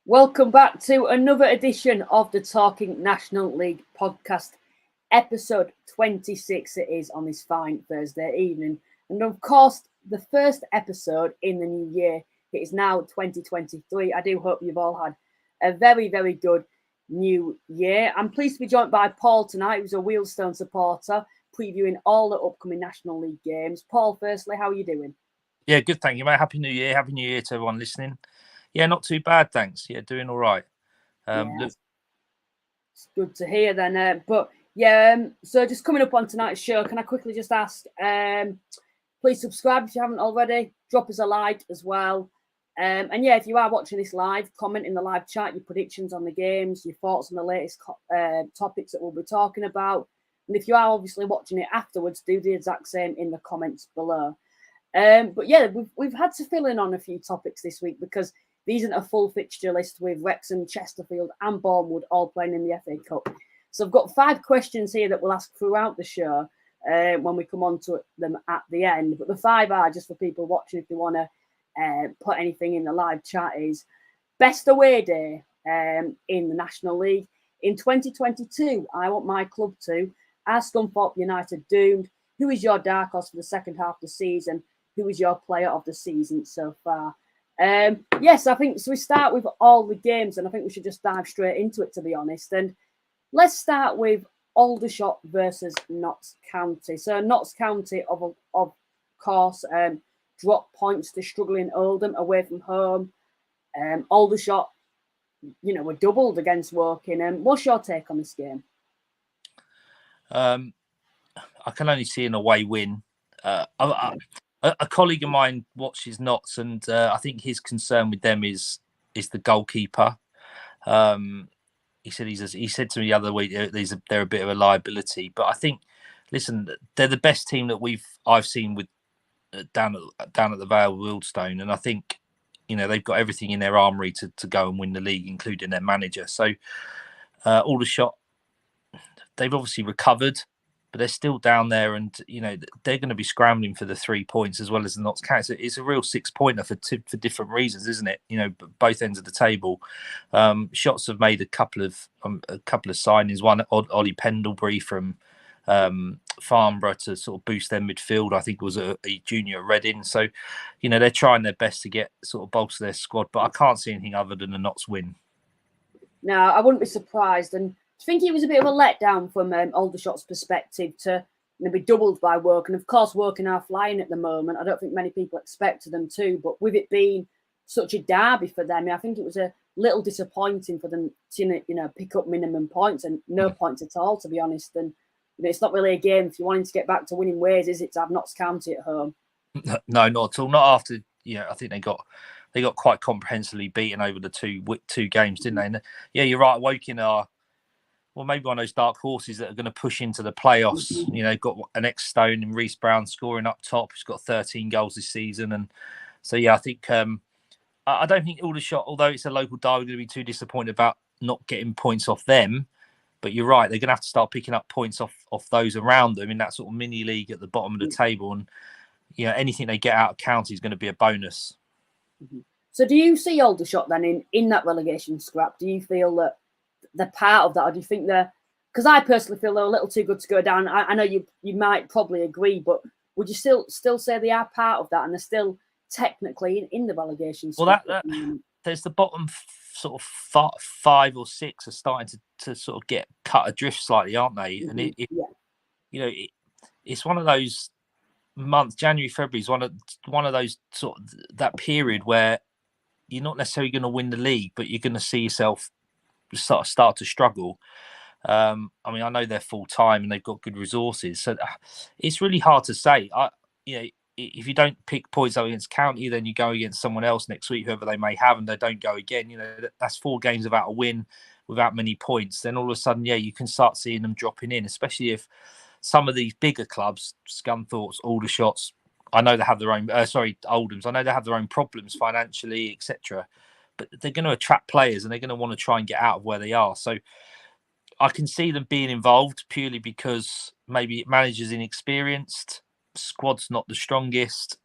Welcome back to another edition of the Talking National League podcast, episode 26 it is on this fine Thursday evening. And of course, the first episode in the new year. It is now 2023. I do hope you've all had a very, very good new year. I'm pleased to be joined by Paul tonight, who's a Wealdstone supporter, previewing all the upcoming National League games. Paul, firstly, how are you doing? Yeah, good, thank you, mate. Happy New Year. Happy New Year to everyone listening. Yeah, not too bad, thanks. Yeah, doing all right. It's good to hear then. So just coming up on tonight's show, can I quickly just ask, please subscribe if you haven't already. Drop us a like as well. And if you are watching this live, comment in the live chat your predictions on the games, your thoughts on the latest topics that we'll be talking about. And if you are obviously watching it afterwards, do the exact same in the comments below. We've had to fill in on a few topics this week because there isn't a full fixture list with Wrexham, Chesterfield and Bournemouth all playing in the FA Cup. So I've got 5 questions here that we'll ask throughout the show when we come on to them at the end. But the 5 are just for people watching if they want to put anything in the live chat is best away day in the National League. In 2022, I want my club to. Are Scunthorpe United doomed? Who is your dark horse for the second half of the season? Who is your player of the season so far? I think so. We start with all the games, and I think we should just dive straight into it, to be honest. And let's start with Aldershot versus Notts County. So Notts County, of course, dropped points to struggling Oldham away from home. Aldershot, were doubled against Woking. What's your take on this game? I can only see an away win. A colleague of mine watches Notts, and I think his concern with them is the goalkeeper. He said to me the other week they're a bit of a liability, but I think, listen, they're the best team that I've seen with down at the Vale Wealdstone, and I think they've got everything in their armoury to go and win the league, including their manager. So Aldershot, they've obviously recovered, but they're still down there, and they're going to be scrambling for the 3 points as well as the Notts County. So it's a real 6-pointer for different reasons, isn't it? Both ends of the table. Shots have made a couple of signings. One, Ollie Pendlebury from Farnborough to sort of boost their midfield. I think it was a junior at Reading. So they're trying their best to get sort of bolster their squad, but I can't see anything other than a Notts win. No, I wouldn't be surprised. And I think it was a bit of a letdown from Aldershot's perspective to be doubled by Woking. Of course, Woking are flying at the moment. I don't think many people expected them to, but with it being such a derby for them, I think it was a little disappointing for them to pick up minimum points and no points at all, to be honest. And it's not really a game if you're wanting to get back to winning ways, is it, to have Notts County at home? No, not at all. Not after I think they got quite comprehensively beaten over the two games, didn't they? And, you're right. Woking are, well, maybe one of those dark horses that are going to push into the playoffs. Got an ex-Stone and Reece Brown scoring up top. He's got 13 goals this season. And so, I think I don't think Aldershot, although it's a local derby, going to be too disappointed about not getting points off them. But you're right, they're going to have to start picking up points off those around them in that sort of mini league at the bottom of the table. And, anything they get out of county is going to be a bonus. Mm-hmm. So do you see Aldershot then in that relegation scrap? Do you feel that they're part of that, or do you think because I personally feel they're a little too good to go down. I know you might probably agree, but would you still say they are part of that and they're still technically in the relegation scrap? Well, there's the bottom sort of 5 or 6 are starting to sort of get cut adrift slightly, aren't they? Mm-hmm. And it's one of those months. January, February is one of those sort of that period where you're not necessarily going to win the league, but you're going to see yourself start to struggle. I know they're full time and they've got good resources, so it's really hard to say. If you don't pick points up against County, then you go against someone else next week, whoever they may have, and they don't go again. That's 4 games without a win, without many points. Then all of a sudden, you can start seeing them dropping in, especially if some of these bigger clubs, Scunthorpes, Aldershots, I know they have their own. Oldhams, I know they have their own problems financially, etc. But they're going to attract players, and they're going to want to try and get out of where they are. So I can see them being involved purely because maybe managers inexperienced, squad's not the strongest,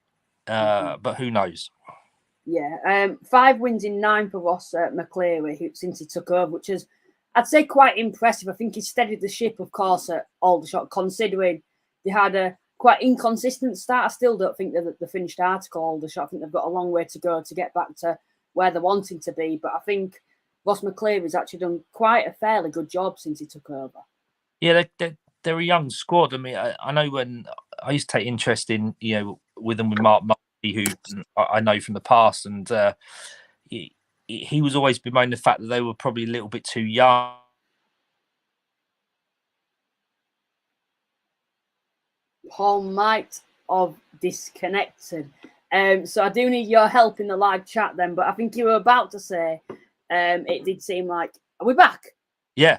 but who knows? Yeah, 5 wins in 9 for Ross McCleary since he took over, which is, I'd say, quite impressive. I think he steadied the ship, of course, at Aldershot, considering they had a quite inconsistent start. I still don't think that the finished article, Aldershot. I think they've got a long way to go to get back to where they're wanting to be. But I think Ross McCleary's actually done quite a fairly good job since he took over. Yeah, they're a young squad. I mean, I know when I used to take interest in, with them with Mark Murphy, who I know from the past, and he was always bemoaning the fact that they were probably a little bit too young. Paul might have disconnected. So I do need your help in the live chat then, but I think you were about to say it did seem like, are we back? Yeah.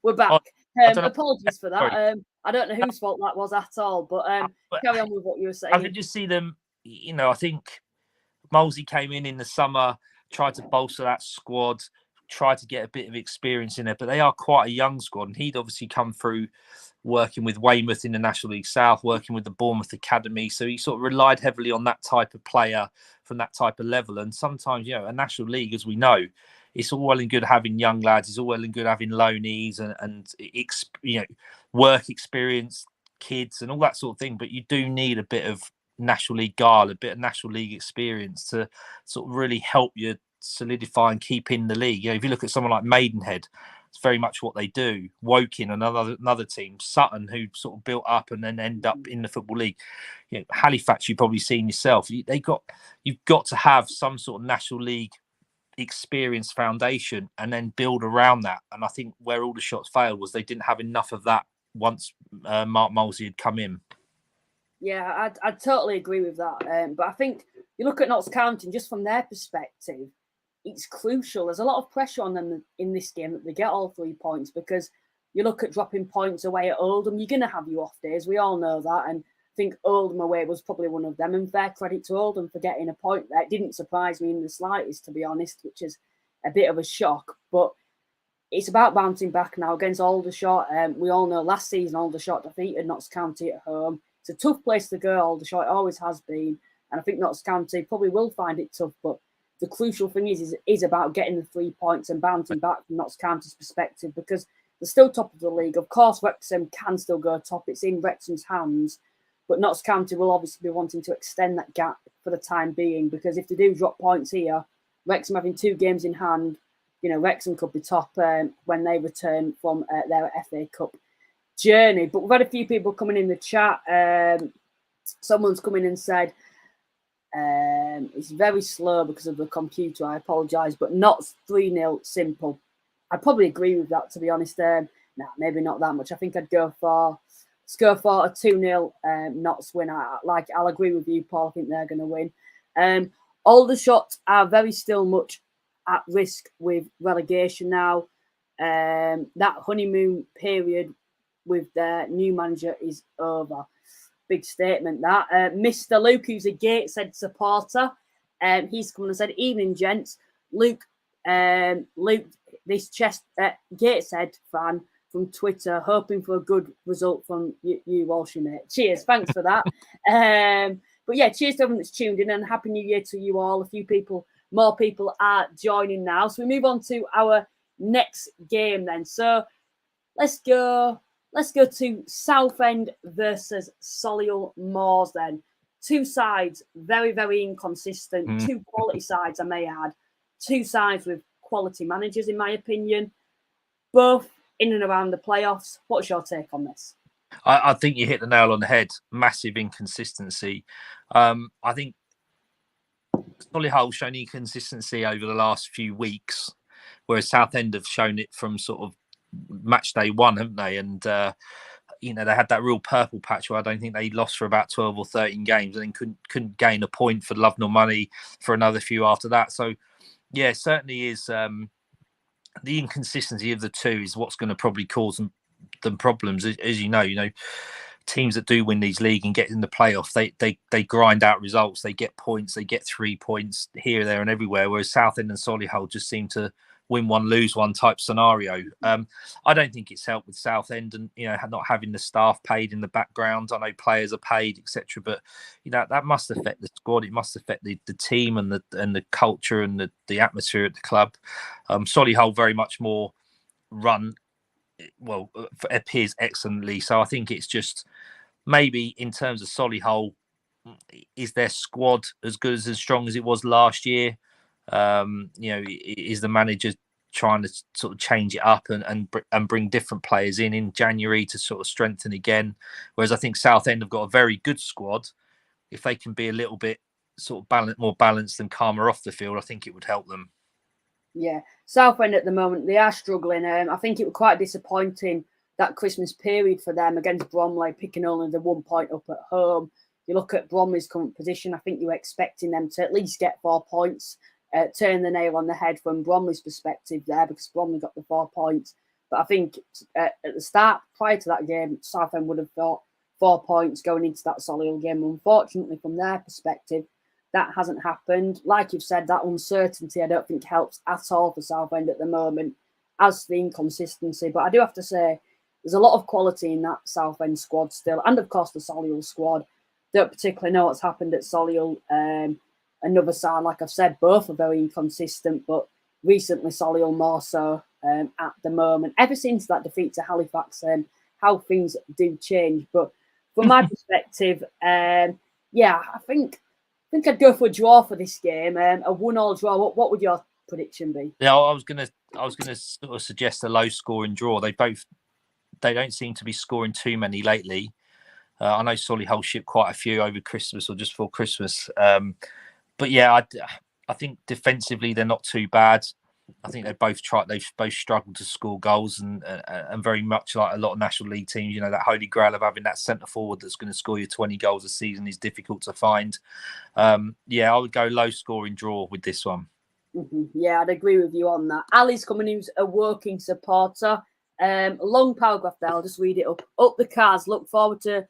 We're back. Apologies for that. Sorry. I don't know whose fault that was at all, but carry on with what you were saying. I could just see them, I think Molesey came in the summer, tried to bolster that squad, tried to get a bit of experience in there, but they are quite a young squad, and he'd obviously come through working with Weymouth in the National League South, working with the Bournemouth Academy, so he sort of relied heavily on that type of player from that type of level. And sometimes, a National League, as we know, it's all well and good having young lads, it's all well and good having loanees and work experience kids and all that sort of thing, but you do need a bit of National League guile, a bit of National League experience to sort of really help you solidify and keep in the league. If you look at someone like Maidenhead, it's very much what they do. Woking, another team, Sutton, who sort of built up and then end up in the Football League. Halifax, you've probably seen yourself. You've got to have some sort of National League experience foundation and then build around that. And I think where all the shots failed was they didn't have enough of that once Mark Molesey had come in. Yeah, I'd totally agree with that. But I think you look at Notts County, and just from their perspective, it's crucial. There's a lot of pressure on them in this game that they get all 3 points, because you look at dropping points away at Oldham, you're going to have your off days. We all know that. And I think Oldham away was probably one of them. And fair credit to Oldham for getting a point there. It didn't surprise me in the slightest, to be honest, which is a bit of a shock. But it's about bouncing back now against Aldershot. We all know last season Aldershot defeated Notts County at home. It's a tough place to go, Aldershot. It always has been. And I think Notts County probably will find it tough. But the crucial thing is about getting the 3 points and bouncing back from Notts County's perspective, because they're still top of the league. Of course, Wrexham can still go top. It's in Wrexham's hands. But Notts County will obviously be wanting to extend that gap for the time being, because if they do drop points here, Wrexham having 2 games in hand, Wrexham could be top when they return from their FA Cup journey. But we've had a few people coming in the chat. Someone's come in and said, it's very slow because of the computer. I apologise, but Notts 3-0 simple. I'd probably agree with that, to be honest. Maybe not that much. I think I'd go for a 2-0 Notts win. I'll agree with you, Paul. I think they're going to win. Aldershot are very still much at risk with relegation now. That honeymoon period with their new manager is over. Big statement that. Mr. Luke, who's a Gateshead supporter, he's come and said, "Evening, gents. Luke, this Gateshead fan from Twitter, hoping for a good result from you Walshy, mate. Cheers, thanks for that." But yeah, cheers to everyone that's tuned in, and Happy New Year to you all. More people are joining now. So we move on to our next game then. So let's go to Southend versus Solihull Moors then. 2 sides, very, very inconsistent. 2 quality sides, I may add. 2 sides with quality managers, in my opinion. Both in and around the playoffs. What's your take on this? I think you hit the nail on the head. Massive inconsistency. I think Solihull's shown inconsistency over the last few weeks, whereas Southend have shown it from sort of match day 1, haven't they? And they had that real purple patch where I don't think they lost for about 12 or 13 games, and then couldn't gain a point for love nor money for another few after that. So yeah, certainly is the inconsistency of the 2 is what's going to probably cause them problems. As you know, teams that do win these league and get in the playoff, they grind out results, they get points, they get 3 points here, there and everywhere, whereas Southend and Solihull just seem to win one, lose one type scenario. I don't think it's helped with Southend and, not having the staff paid in the background. I know players are paid, etc. But, that must affect the squad. It must affect the team and the culture and the atmosphere at the club. Solihull very much more run, well, appears excellently. So I think it's just maybe in terms of Solihull, is their squad as good as strong as it was last year? Is the manager trying to sort of change it up and bring different players in January to sort of strengthen again? Whereas I think Southend have got a very good squad. If they can be a little bit sort of more balanced and calmer off the field, I think it would help them. Yeah, Southend at the moment, they are struggling. I think it was quite disappointing that Christmas period for them against Bromley, picking only the 1 point up at home. You look at Bromley's current position, I think you're expecting them to at least get 4 points, turn the nail on the head from Bromley's perspective there, because Bromley got the 4 points. But I think at the start, prior to that game, Southend would have thought 4 points going into that Solihull game. Unfortunately, from their perspective, that hasn't happened. Like you've said, that uncertainty I don't think helps at all for Southend at the moment, as the inconsistency. But I do have to say, there's a lot of quality in that Southend squad still. And of course, the Solihull squad. Don't particularly know what's happened at Solihull. Another side, like I've said, both are very inconsistent, but recently Solihull more so at the moment. Ever since that defeat to Halifax, how things do change. But from my perspective, I think I'd go for a draw for this game. A 1-1 draw. What would your prediction be? Yeah, I was gonna sort of suggest a low scoring draw. They don't seem to be scoring too many lately. I know Solihull shipped quite a few over Christmas or just before Christmas. But yeah, I think defensively they're not too bad. I think they've both struggled to score goals and very much like a lot of National League teams, that holy grail of having that centre forward that's going to score you 20 goals a season is difficult to find. I would go low scoring draw with this one. Mm-hmm. Yeah, I'd agree with you on that. Ali's coming, who's a working supporter. A long paragraph there. I'll just read it up. Up the cars. Look forward to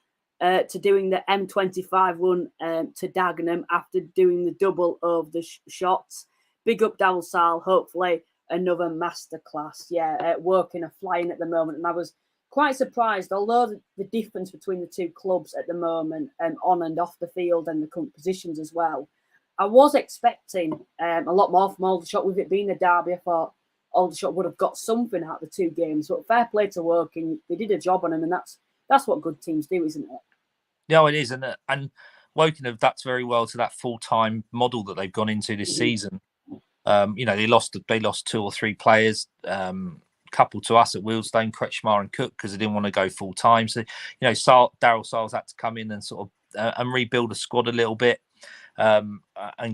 doing the M25 run to Dagenham after doing the double of the shots. Big up Dalsal, hopefully another masterclass. Yeah, working are flying at the moment. And I was quite surprised, although the difference between the two clubs at the moment, on and off the field and the current positions as well, I was expecting a lot more from Aldershot. With it being a derby, I thought Aldershot would have got something out of the two games. But fair play to Woking. They did a job on them, and that's what good teams do, isn't it? Yeah, it is. And Woking have adapted very well to that full-time model that they've gone into this season. They lost 2 or 3 players, couple to us at Wealdstone, Kretschmar and Cook, because they didn't want to go full-time. So, Daryl Stiles had to come in and sort of and rebuild a squad a little bit and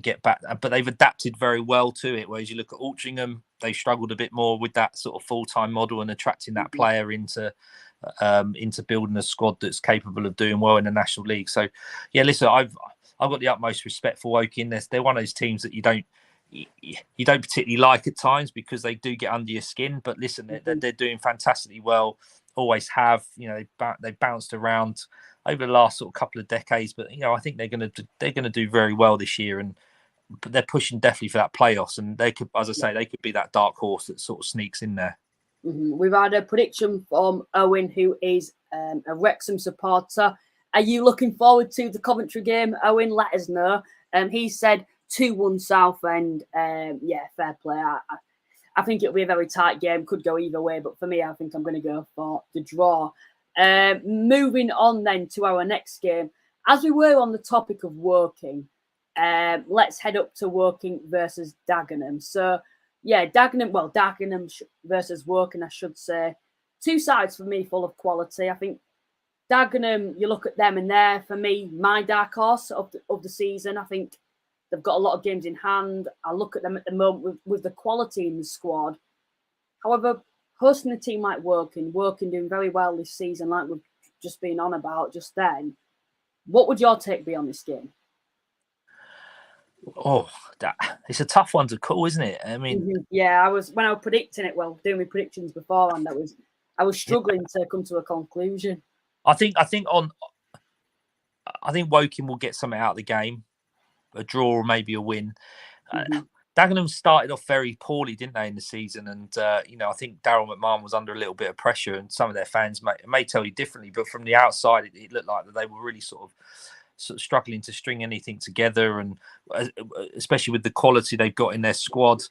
get back. But they've adapted very well to it. Whereas you look at Altrincham, they struggled a bit more with that sort of full-time model and attracting that player into building a squad that's capable of doing well in the National League. So, yeah, listen, I've got the utmost respect for Woking. They're one of those teams that you don't particularly like at times because they do get under your skin. But listen, they're doing fantastically well. Always have. They bounced around over the last sort of couple of decades, but I think they're going to do very well this year, and they're pushing definitely for that playoffs. And they could, as I say, they could be that dark horse that sort of sneaks in there. Mm-hmm. We've had a prediction from Owen, who is a Wrexham supporter. Are you looking forward to the Coventry game, Owen? Let us know. He said 2-1 Southend. Fair play. I think it'll be a very tight game. Could go either way, but for me, I think I'm going to go for the draw. Moving on then to our next game. As we were on the topic of Woking, let's head up to Woking versus Dagenham. So, yeah, Dagenham versus Woking, I should say. Two sides for me full of quality. I think Dagenham, you look at them and they're, for me, my dark horse of the season. I think they've got a lot of games in hand. I look at them at the moment with the quality in the squad. However, hosting a team like Woking doing very well this season, like we've just been on about just then, what would your take be on this game? Oh, it's a tough one to call, isn't it? I mean, yeah, when I was predicting it, doing my predictions beforehand, I was struggling to come to a conclusion. I think Woking will get something out of the game, a draw or maybe a win. Dagenham started off very poorly, didn't they, in the season? And I think Daryl McMahon was under a little bit of pressure, and some of their fans may tell you differently. But from the outside, it looked like that they were really sort of struggling to string anything together, and especially with the quality they've got in their squad,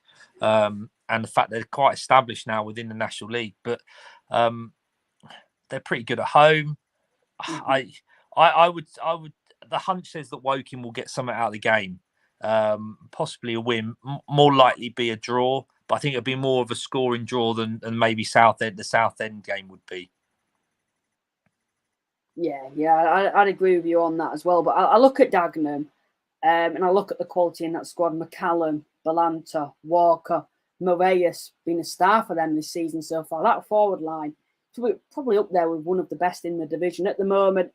and the fact they're quite established now within the National League. But they're pretty good at home. I would. The hunch says that Woking will get something out of the game. Possibly a win, more likely be a draw, but I think it'll be more of a scoring draw than maybe the Southend game would be. Yeah, I'd agree with you on that as well. But I look at Dagenham, and I look at the quality in that squad. McCallum, Balanta, Walker, Moraes been a star for them this season so far. That forward line, probably up there with one of the best in the division at the moment.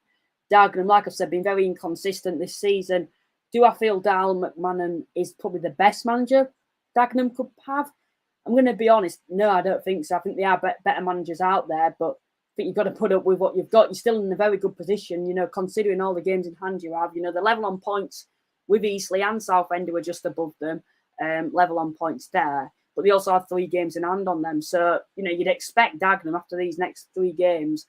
Dagenham, like I've said, been very inconsistent this season. Do I feel Daryl McMahon is probably the best manager Dagenham could have? I'm going to be honest. No, I don't think so. I think there are better managers out there, but I think you've got to put up with what you've got. You're still in a very good position, considering all the games in hand you have. The level on points with Eastleigh and Southend who are just above them, level on points there. But they also have 3 games in hand on them. So, you'd expect Dagenham after these next 3 games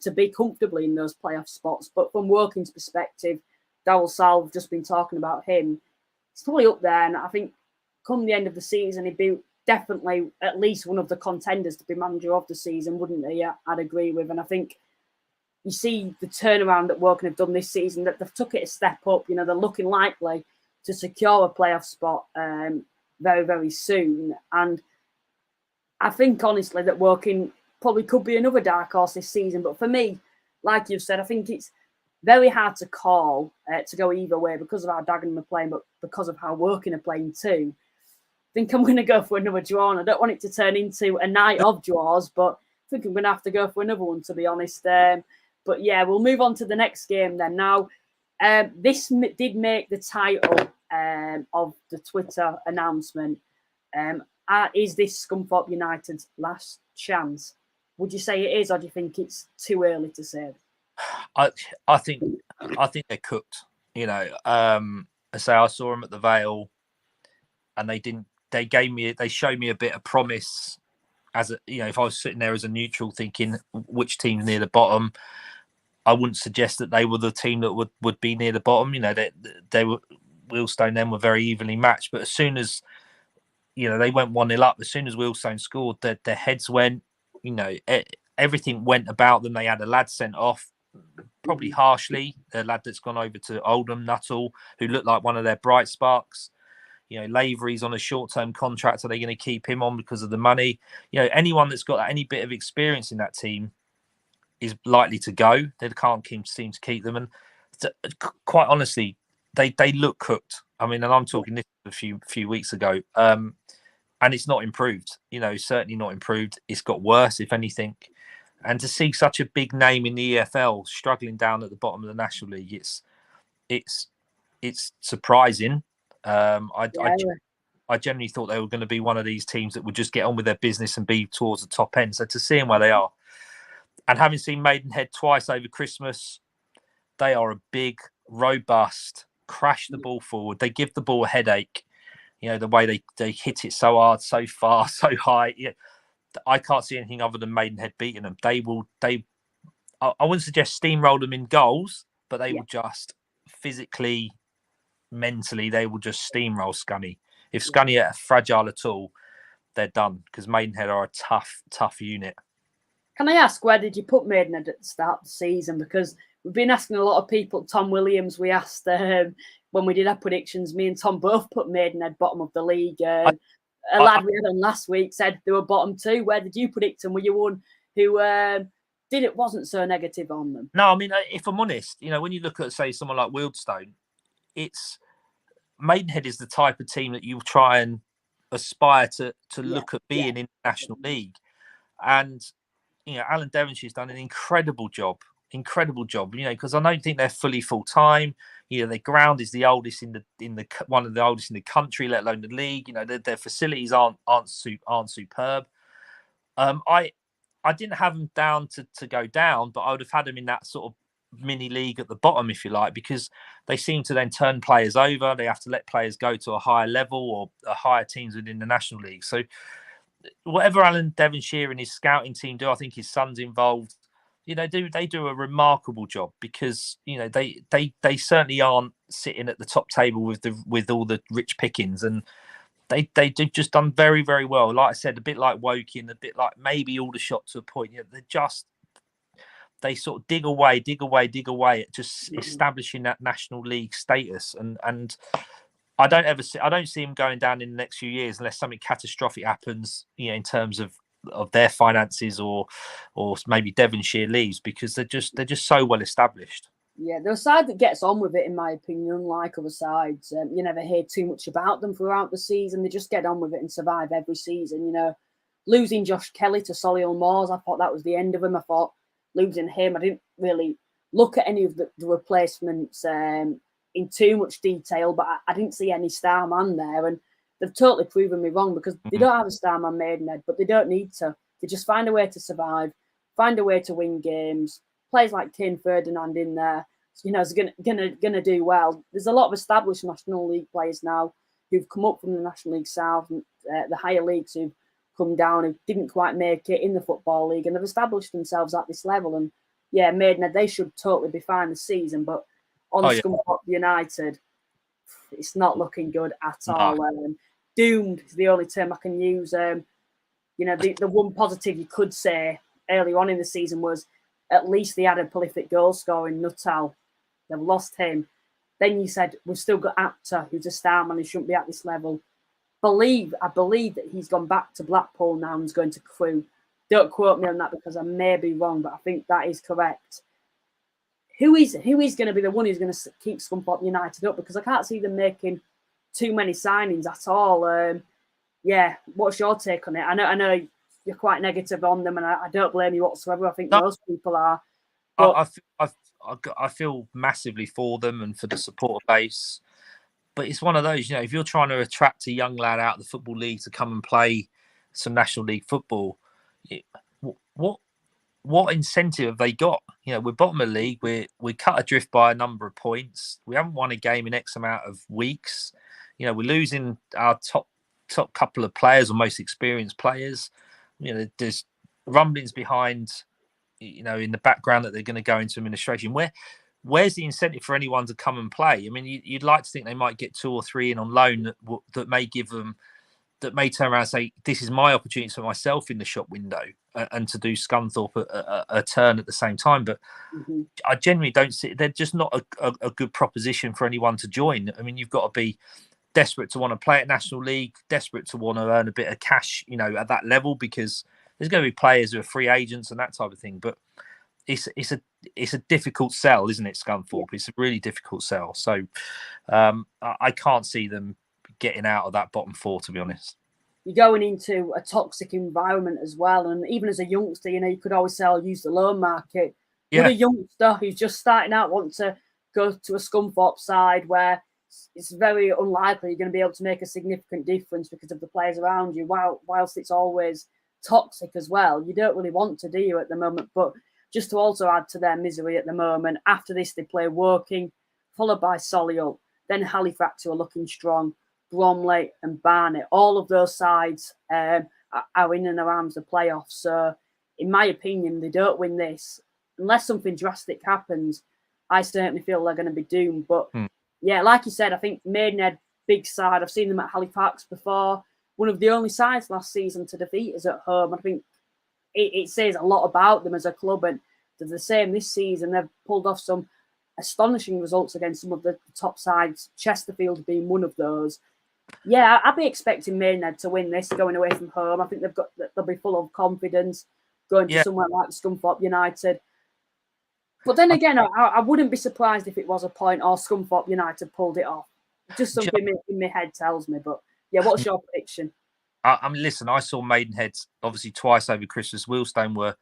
to be comfortably in those playoff spots. But from Woking's perspective, Darryl Salve, just been talking about him, he's probably up there. And I think come the end of the season, he'd be definitely at least one of the contenders to be manager of the season, wouldn't he? I'd agree with. And I think you see the turnaround that Woking have done this season, that they've took it a step up. They're looking likely to secure a playoff spot very, very soon. And I think, honestly, that Woking probably could be another dark horse this season. But for me, like you've said, I think it's very hard to call to go either way because of how Dagenham are playing, but because of how Woking are playing too. I think I'm going to go for another draw, and I don't want it to turn into a night of draws, but I think I'm going to have to go for another one, to be honest. But yeah, we'll move on to the next game then. Now, this did make the title of the Twitter announcement. Is this Scunthorpe United's last chance? Would you say it is, or do you think it's too early to say? I think they're cooked. I saw them at the Vale, and they showed me a bit of promise. If I was sitting there as a neutral thinking which team's near the bottom, I wouldn't suggest that they were the team that would be near the bottom. They were Wealdstone then were very evenly matched, but as soon as they went 1-0 up, as soon as Wealdstone scored, their heads went. Everything went about them. They had a lad sent off, probably harshly, a lad that's gone over to Oldham, Nuttall, who looked like one of their bright sparks. Lavery's on a short-term contract. Are they going to keep him on because of the money? Anyone that's got any bit of experience in that team is likely to go. They can't seem to keep them. And quite honestly, they look cooked. I mean, and I'm talking this a few weeks ago, and it's not improved. Certainly not improved. It's got worse, if anything. And to see such a big name in the EFL struggling down at the bottom of the National League, it's surprising. I generally thought they were going to be one of these teams that would just get on with their business and be towards the top end. So to see them where they are, and having seen Maidenhead twice over Christmas, they are a big, robust, crash the ball forward. They give the ball a headache. The way they hit it so hard, so far, so high. I can't see anything other than Maidenhead beating them. I wouldn't suggest steamroll them in goals, but they will just physically, mentally, they will just steamroll Scunny. If Scunny are fragile at all, they're done, because Maidenhead are a tough unit. Can I ask, where did you put Maidenhead at the start of the season? Because we've been asking a lot of people. Tom Williams, we asked when we did our predictions, me and Tom both put Maidenhead bottom of the league. A lad we had on last week said they were bottom 2. Where did you predict them? Were you one who wasn't so negative on them? No, I mean, if I'm honest, when you look at, say, someone like Wealdstone, it's Maidenhead is the type of team that you try and aspire to look at being in the National League. And, Alan Devonshire's done an incredible job, because I don't think they're fully full-time. Their ground is the oldest in the one of the oldest in the country, let alone the league. Their facilities aren't superb. I didn't have them down to go down, but I would have had them in that sort of mini league at the bottom, if you like, because they seem to then turn players over. They have to let players go to a higher level or a higher teams within the National League. So whatever Alan Devonshire and his scouting team do, I think his son's involved. They do a remarkable job, because they certainly aren't sitting at the top table with all the rich pickings, and they've just done very, very well. Like I said, a bit like Woking, a bit like maybe Aldershot to a point. They sort of dig away at just establishing that National League status, and I don't see him going down in the next few years unless something catastrophic happens, in terms of their finances, or maybe Devonshire leaves, because they're just so well established. Yeah, they're a side that gets on with it, in my opinion, unlike other sides. You never hear too much about them throughout the season. They just get on with it and survive every season. Losing Josh Kelly to Solihull Moors, I thought that was the end of him. I thought losing him, I didn't really look at any of the replacements in too much detail, but I didn't see any star man there. And they've totally proven me wrong, because they don't have a star man, Maidenhead, but they don't need to. They just find a way to survive, find a way to win games. Players like Kane Ferdinand in there, is gonna do well. There's a lot of established National League players now who've come up from the National League South, and the higher leagues who've come down, who didn't quite make it in the Football League, and they've established themselves at this level. And yeah, Maidenhead, they should totally be fine this season, but on Scunthorpe United, it's not looking good at all. Doomed is the only term I can use. The one positive you could say earlier on in the season was at least they had a prolific goal scorer in Nuttall. They've lost him. Then you said we've still got Apter, who's a star man who shouldn't be at this level. I believe that he's gone back to Blackpool now and is going to Crewe. Don't quote me on that, because I may be wrong, but I think that is correct. Who is going to be the one who's going to keep Scunthorpe United up? Because I can't see them making too many signings at all. What's your take on it? I know you're quite negative on them, and I don't blame you whatsoever. I think most people are. But I feel massively for them and for the supporter base. But it's one of those, if you're trying to attract a young lad out of the Football League to come and play some National League football, what incentive have they got? We're bottom of the league. We're cut adrift by a number of points. We haven't won a game in X amount of weeks. We're losing our top couple of players, or most experienced players. There's rumblings behind, in the background that they're going to go into administration. Where's the incentive for anyone to come and play? I mean, you'd like to think they might get 2 or 3 in on loan that may give them, that may turn around and say, this is my opportunity for myself in the shop window, and to do Scunthorpe a turn at the same time. But I genuinely don't see, they're just not a good proposition for anyone to join. I mean, you've got to be desperate to want to play at National League, desperate to want to earn a bit of cash, at that level, because there's going to be players who are free agents and that type of thing. But it's a difficult sell, isn't it, Scunthorpe? It's a really difficult sell. So I can't see them getting out of that bottom 4, to be honest. You're going into a toxic environment as well, and even as a youngster, you could always say, I'll use the loan market. With a youngster who's just starting out, want to go to a Scunthorpe side where it's very unlikely you're going to be able to make a significant difference because of the players around you, whilst it's always toxic as well. You don't really want to, do you, at the moment? But just to also add to their misery at the moment, after this they play Woking, followed by Solihull, then Halifax, who are looking strong, Bromley and Barnet. All of those sides are in and around the playoffs. So, in my opinion, they don't win this. Unless something drastic happens, I certainly feel they're going to be doomed. But, yeah, like you said, I think Maidenhead, big side. I've seen them at Halifax before. One of the only sides last season to defeat us at home. I think it says a lot about them as a club, and they're the same this season. They've pulled off some astonishing results against some of the top sides, Chesterfield being one of those. Yeah, I'd be expecting Maidenhead to win this, going away from home. I think they'll be full of confidence going to somewhere like Scunthorpe United. But then again, I wouldn't be surprised if it was a point or Scunthorpe United pulled it off. Just something in my head tells me. But yeah, what's your prediction? Listen, I saw Maidenhead obviously twice over Christmas. Wealdstone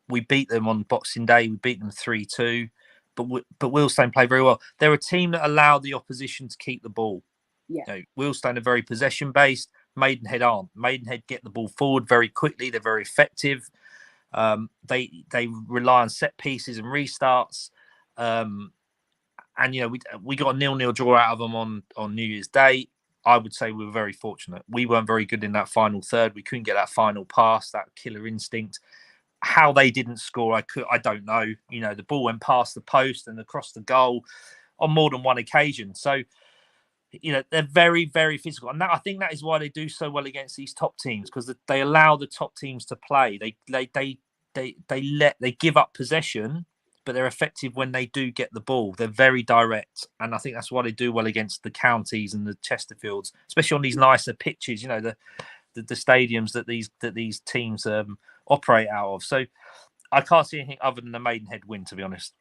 we beat them on Boxing Day. We beat them 3-2, but Wealdstone played very well. They're a team that allow the opposition to keep the ball. Yeah, Wealdstone are very possession based. Maidenhead aren't. Maidenhead get the ball forward very quickly. They're very effective. They rely on set pieces and restarts. And we got a 0-0 draw out of them on New Year's Day. I would say we were very fortunate. We weren't very good in that final third. We couldn't get that final pass, that killer instinct. How they didn't score, I don't know. The ball went past the post and across the goal on more than one occasion. So, they're very, very physical. And I think that is why they do so well against these top teams, because they allow the top teams to play. They give up possession, but they're effective when they do get the ball. They're very direct. And I think that's why they do well against the counties and the Chesterfields, especially on these nicer pitches, the stadiums that these teams operate out of. So I can't see anything other than a Maidenhead win, to be honest.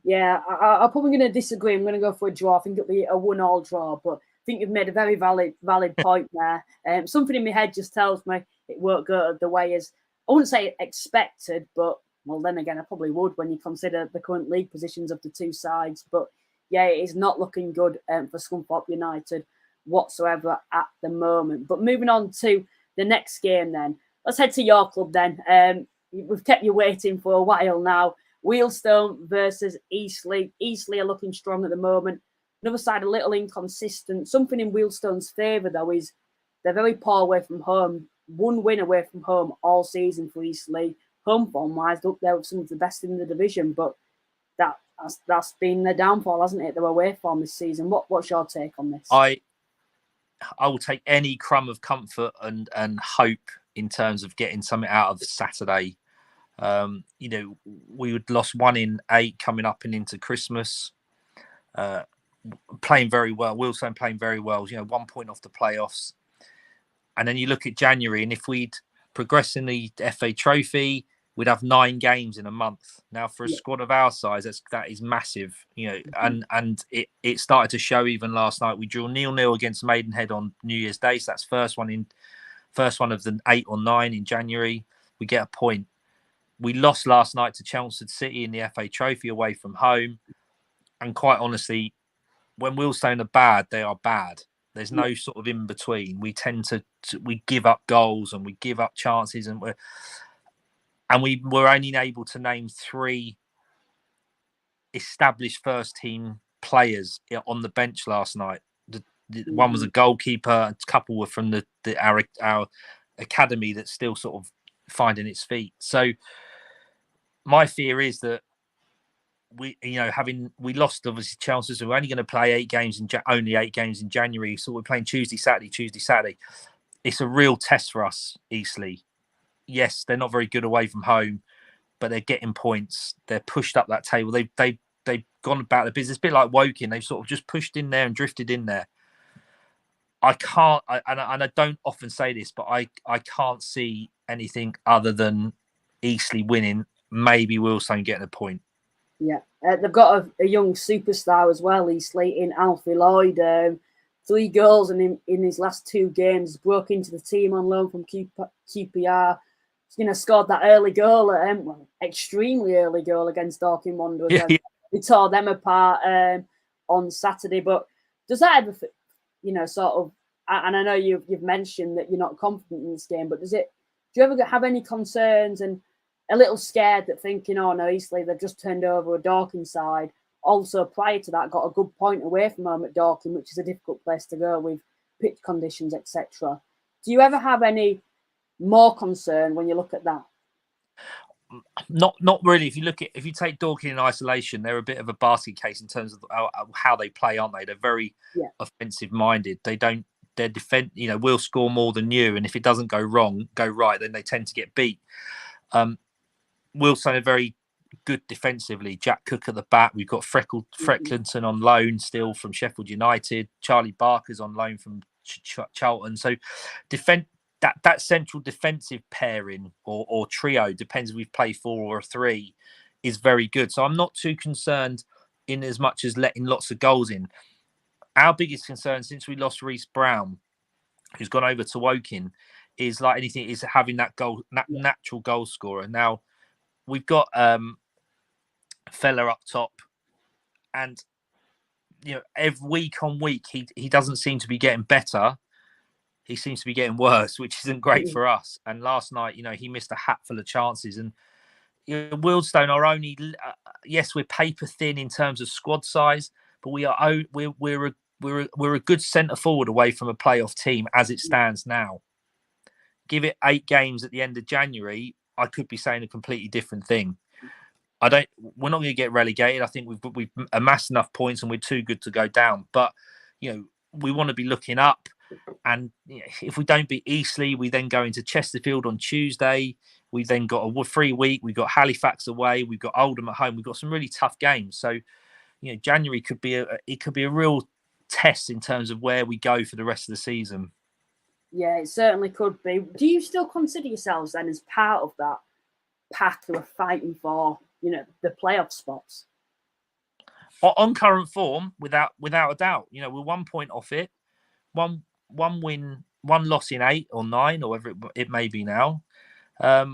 Yeah, I'm probably going to disagree. I'm going to go for a draw. I think it'll be a 1-1 draw, but I think you've made a very valid point there. Something in my head just tells me it won't go the way as, I wouldn't say expected, but well, then again, I probably would when you consider the current league positions of the two sides. But yeah, it is not looking good for Scunthorpe United whatsoever at the moment. But moving on to the next game then. Let's head to your club then. We've kept you waiting for a while now. Wealdstone versus Eastleigh. Eastleigh are looking strong at the moment. Another side a little inconsistent. Something in Wealdstone's favour, though, is they're very poor away from home. One win away from home all season for Eastleigh. Home form-wise, up there with some of the best in the division, but that's been their downfall, hasn't it? Their away form this season. What's your take on this? I will take any crumb of comfort and hope in terms of getting something out of Saturday. We would lost 1 in 8 coming up and into Christmas. Playing very well. Wealdstone playing very well. 1 point off the playoffs. And then you look at January, and if we'd progress in the FA Trophy, we'd have 9 games in a month. Now, for a squad of our size, that is massive. And it started to show even last night. We drew 0-0 against Maidenhead on New Year's Day. So that's first one of the 8 or 9 in January. We get a point. We lost last night to Chelmsford City in the FA Trophy away from home. And quite honestly, when Wealdstone are bad, they are bad. There's no sort of in between. We tend to we give up goals and we give up chances, and we were only able to name 3 established first team players on the bench last night. One was a goalkeeper, a couple were from our academy that's still sort of finding its feet. So my fear is that we lost obviously Chelsea, so we're only going to play 8 games only 8 games in January. So we're playing Tuesday, Saturday. It's a real test for us, Eastleigh. Yes, they're not very good away from home, but they're getting points. They're pushed up that table. They've gone about the business, a bit like Woking. They've sort of just pushed in there and drifted in there. I don't often say this, but I can't see anything other than Eastleigh winning. Maybe Wealdstone getting a point. Yeah, they've got a young superstar as well, Eastleigh, in Alfie Lloyd. 3 goals in his last 2 games. Broke into the team on loan from QPR. Scored that early goal, extremely early goal against Dorking Wanderers. Yeah. They tore them apart on Saturday. But does that ever, sort of? And I know you've mentioned that you're not confident in this game, but do you ever have any concerns and a little scared that thinking, oh no, Eastleigh, they've just turned over a Dorking side. Also, prior to that, got a good point away from home at Dorking, which is a difficult place to go with pitch conditions, etc. Do you ever have any more concern when you look at that? Not really. If you take Dorking in isolation, they're a bit of a basket case in terms of how they play, aren't they? They're very offensive minded. Their defense, will score more than you, and if it doesn't go right, then they tend to get beat. Wealdstone are very good defensively. Jack Cook at the back. We've got Frecklinton on loan still from Sheffield United. Charlie Barker's on loan from Charlton. So that central defensive pairing or trio, depends if we play 4 or 3, is very good. So I'm not too concerned in as much as letting lots of goals in. Our biggest concern since we lost Reece Brown, who's gone over to Woking, is like anything, is having that natural goal scorer. Now, we've got fella up top, and every week on week he doesn't seem to be getting better. He seems to be getting worse, which isn't great for us. And last night, he missed a hatful of chances. And Wealdstone are only, yes, we're paper thin in terms of squad size, but we're a good centre forward away from a playoff team as it stands now. Give it 8 games at the end of January, I could be saying a completely different thing. We're not going to get relegated. I think we've amassed enough points and we're too good to go down. But we want to be looking up. And if we don't beat Eastleigh, we then go into Chesterfield on Tuesday. We've then got a free week. We've got Halifax away. We've got Oldham at home. We've got some really tough games. So, January could be a real test in terms of where we go for the rest of the season. Yeah, it certainly could be. Do you still consider yourselves then as part of that pack who are fighting for, the playoff spots? On current form, without a doubt, we're 1 point off it. One win, 1 loss in 8 or 9, or whatever it may be now. I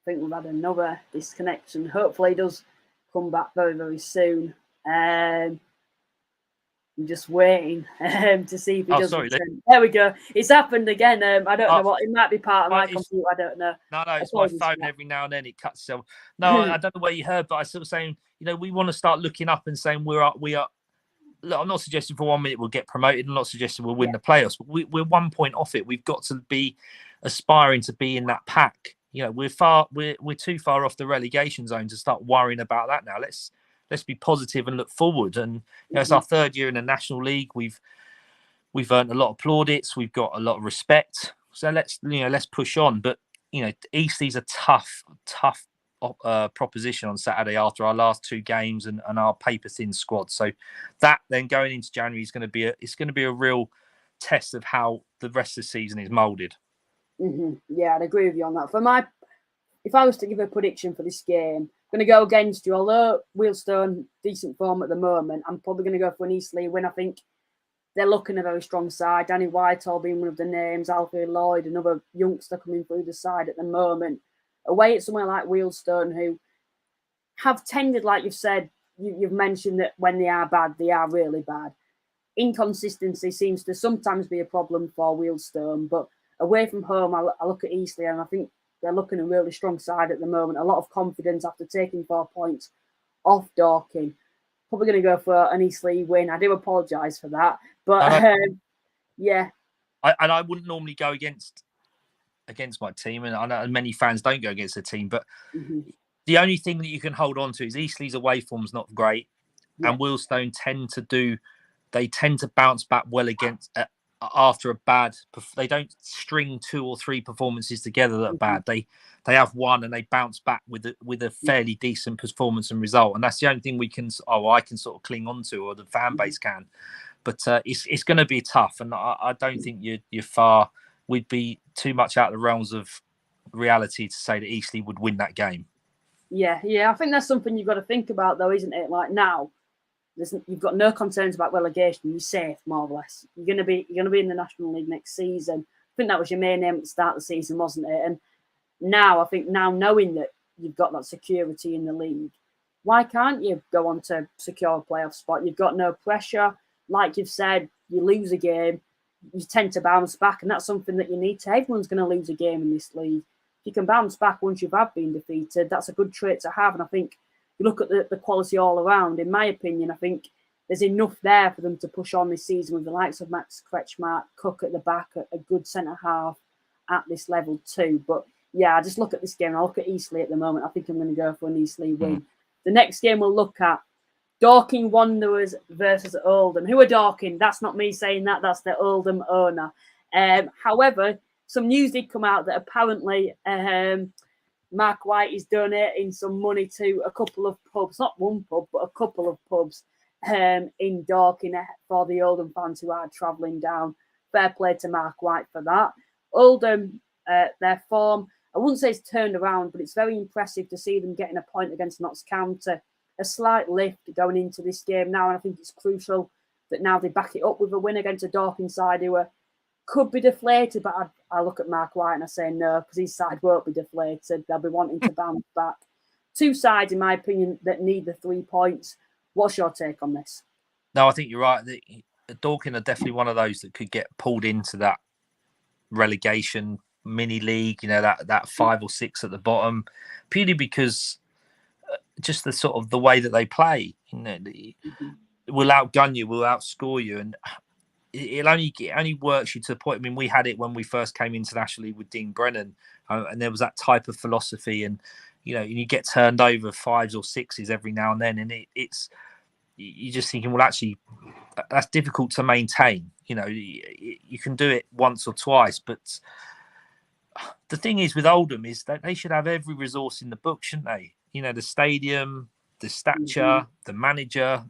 think we've had another disconnection. Hopefully, it does come back very, very soon. I'm just waiting to see if he does. Sorry, there we go. It's happened again. I don't know what. It might be part of my computer. I don't know. No, it's my phone. Every now and then it cuts itself. No, I don't know what you heard, but I was sort of saying, we want to start looking up and saying we are. Look, I'm not suggesting for 1 minute we'll get promoted. I'm not suggesting we'll win the playoffs. But we're 1 point off it. We've got to be aspiring to be in that pack. We're too far off the relegation zone to start worrying about that now. Let's be positive and look forward. And it's our 3rd year in the National League. We've earned a lot of plaudits. We've got a lot of respect. So let's push on. But Eastleigh's a tough proposition on Saturday after our last 2 games and our paper thin squad. So that then going into January is going to be a real test of how the rest of the season is moulded. Mm-hmm. Yeah, I'd agree with you on that. If I was to give a prediction for this game, I'm going to go against you. Although Wealdstone decent form at the moment, I'm probably going to go for an Eastleigh win. I think they're looking a very strong side. Danny Whitehall being one of the names, Alfie Lloyd, another youngster coming through the side at the moment. Away at somewhere like Wealdstone, who have tended, like you've said, you've mentioned that when they are bad, they are really bad. Inconsistency seems to sometimes be a problem for Wealdstone, but away from home, I look at Eastleigh and I think they're looking a really strong side at the moment. A lot of confidence after taking 4 points off Dorking. Probably going to go for an Eastleigh win. I do apologise for that, but yeah. I wouldn't normally go against my team, and I know many fans don't go against the team, but the only thing that you can hold on to is Eastleigh's away form's not great, and Wealdstone tend to bounce back well against after a bad. They don't string 2 or 3 performances together that are bad. They have one and they bounce back with a fairly decent performance and result, and that's the only thing I can sort of cling on to, or the fan base can. But it's going to be tough, and I don't think you're far. We'd be too much out of the realms of reality to say that Eastleigh would win that game. Yeah. I think that's something you've got to think about, though, isn't it? Like now, you've got no concerns about relegation. You're safe, more or less. You're going to be in the National League next season. I think that was your main aim at the start of the season, wasn't it? And now, I think knowing that you've got that security in the league, why can't you go on to secure a playoff spot? You've got no pressure. Like you've said, you lose a game, you tend to bounce back, and that's something that you need to. Everyone's going to lose a game in this league. If you can bounce back once you have been defeated, that's a good trait to have. And I think you look at the quality all around, in my opinion, I think there's enough there for them to push on this season with the likes of Max Kretschmark, Cook at the back, a good centre-half at this level too. But yeah, I just look at this game, I look at Eastleigh at the moment, I think I'm going to go for an Eastleigh win. The next game we'll look at, Dorking Wanderers versus Oldham. Who are Dorking? That's not me saying that. That's the Oldham owner. However, some news did come out that apparently Mark White is donating some money to a couple of pubs, not one pub, but a couple of pubs in Dorking for the Oldham fans who are travelling down. Fair play to Mark White for that. Oldham, their form, I wouldn't say it's turned around, but it's very impressive to see them getting a point against Notts County. A slight lift going into this game now, and I think it's crucial that now they back it up with a win against a Dorking side who could be deflated, but I look at Mark White and I say no, because his side won't be deflated. They'll be wanting to bounce back. 2 sides, in my opinion, that need the 3 points. What's your take on this? No, I think you're right. Dorking are definitely one of those that could get pulled into that relegation mini league, that 5 or 6 at the bottom, purely because just the sort of the way that they play, will outgun you, will outscore you, and it only works you to the point. I mean, we had it when we first came internationally with Dean Brennan, and there was that type of philosophy, and you get turned over 5s or 6s every now and then, and it's you're just thinking, well, actually, that's difficult to maintain. You can do it once or twice, but the thing is with Oldham is that they should have every resource in the book, shouldn't they? The stadium, the stature, the manager.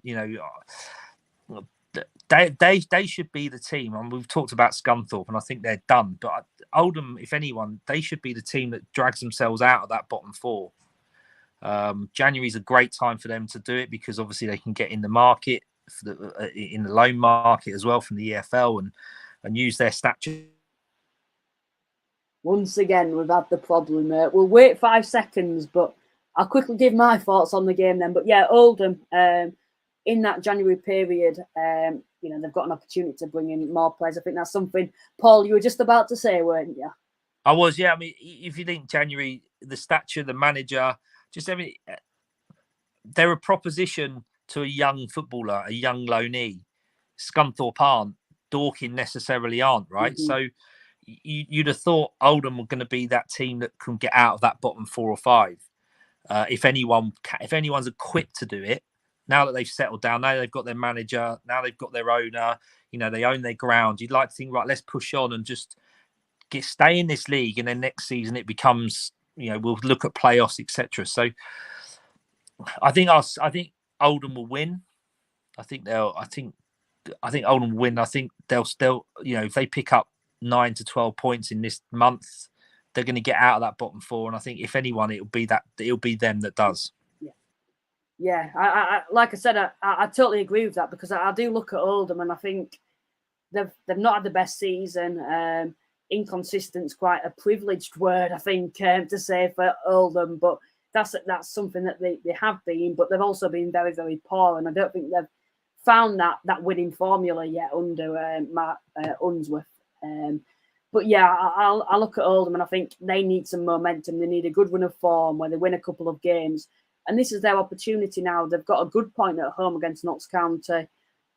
They should be the team. And we've talked about Scunthorpe, and I think they're done. But Oldham, if anyone, they should be the team that drags themselves out of that bottom 4. January is a great time for them to do it because obviously they can get in the market, in the loan market as well from the EFL, and use their stature. Once again, we've had the problem. We'll wait 5 seconds, but I'll quickly give my thoughts on the game then. But yeah, Oldham, in that January period, they've got an opportunity to bring in more players. I think that's something, Paul, you were just about to say, weren't you? I was, yeah. I mean, if you think January, the stature, the manager, just everything, they're a proposition to a young footballer, a young loanee. Scunthorpe aren't, Dorking necessarily aren't, right? So you'd have thought Oldham were going to be that team that can get out of that bottom 4 or 5. If anyone's equipped to do it, now that they've settled down, now they've got their manager, now they've got their owner, they own their ground. You'd like to think, right, let's push on and just stay in this league, and then next season it becomes, we'll look at playoffs, etc. So I think Oldham will win. I think Oldham will win. I think they'll still, if they pick up 9 to 12 points in this month, they're going to get out of that bottom 4. And I think if anyone, it'll be them that does. Yeah. I like I said, I totally agree with that, because I do look at Oldham and I think they've not had the best season. Inconsistent's quite a privileged word, I think, to say for Oldham, but that's something that they have been, but they've also been very, very poor, and I don't think they've found that winning formula yet under Matt Unsworth. But yeah, I look at Oldham and I think they need some momentum. They need a good run of form where they win a couple of games, and this is their opportunity now. They've got a good point at home against Notts County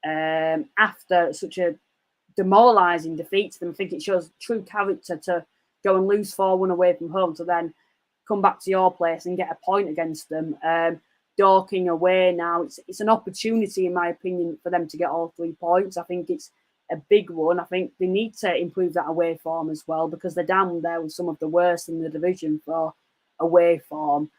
after such a demoralising defeat to them. I think it shows true character to go and lose 4-1 away from home to then come back to your place and get a point against them. Dorking away now, it's an opportunity, in my opinion, for them to get all 3 points. I think it's a big one. I think they need to improve that away form as well, because they're down there with some of the worst in the division for away form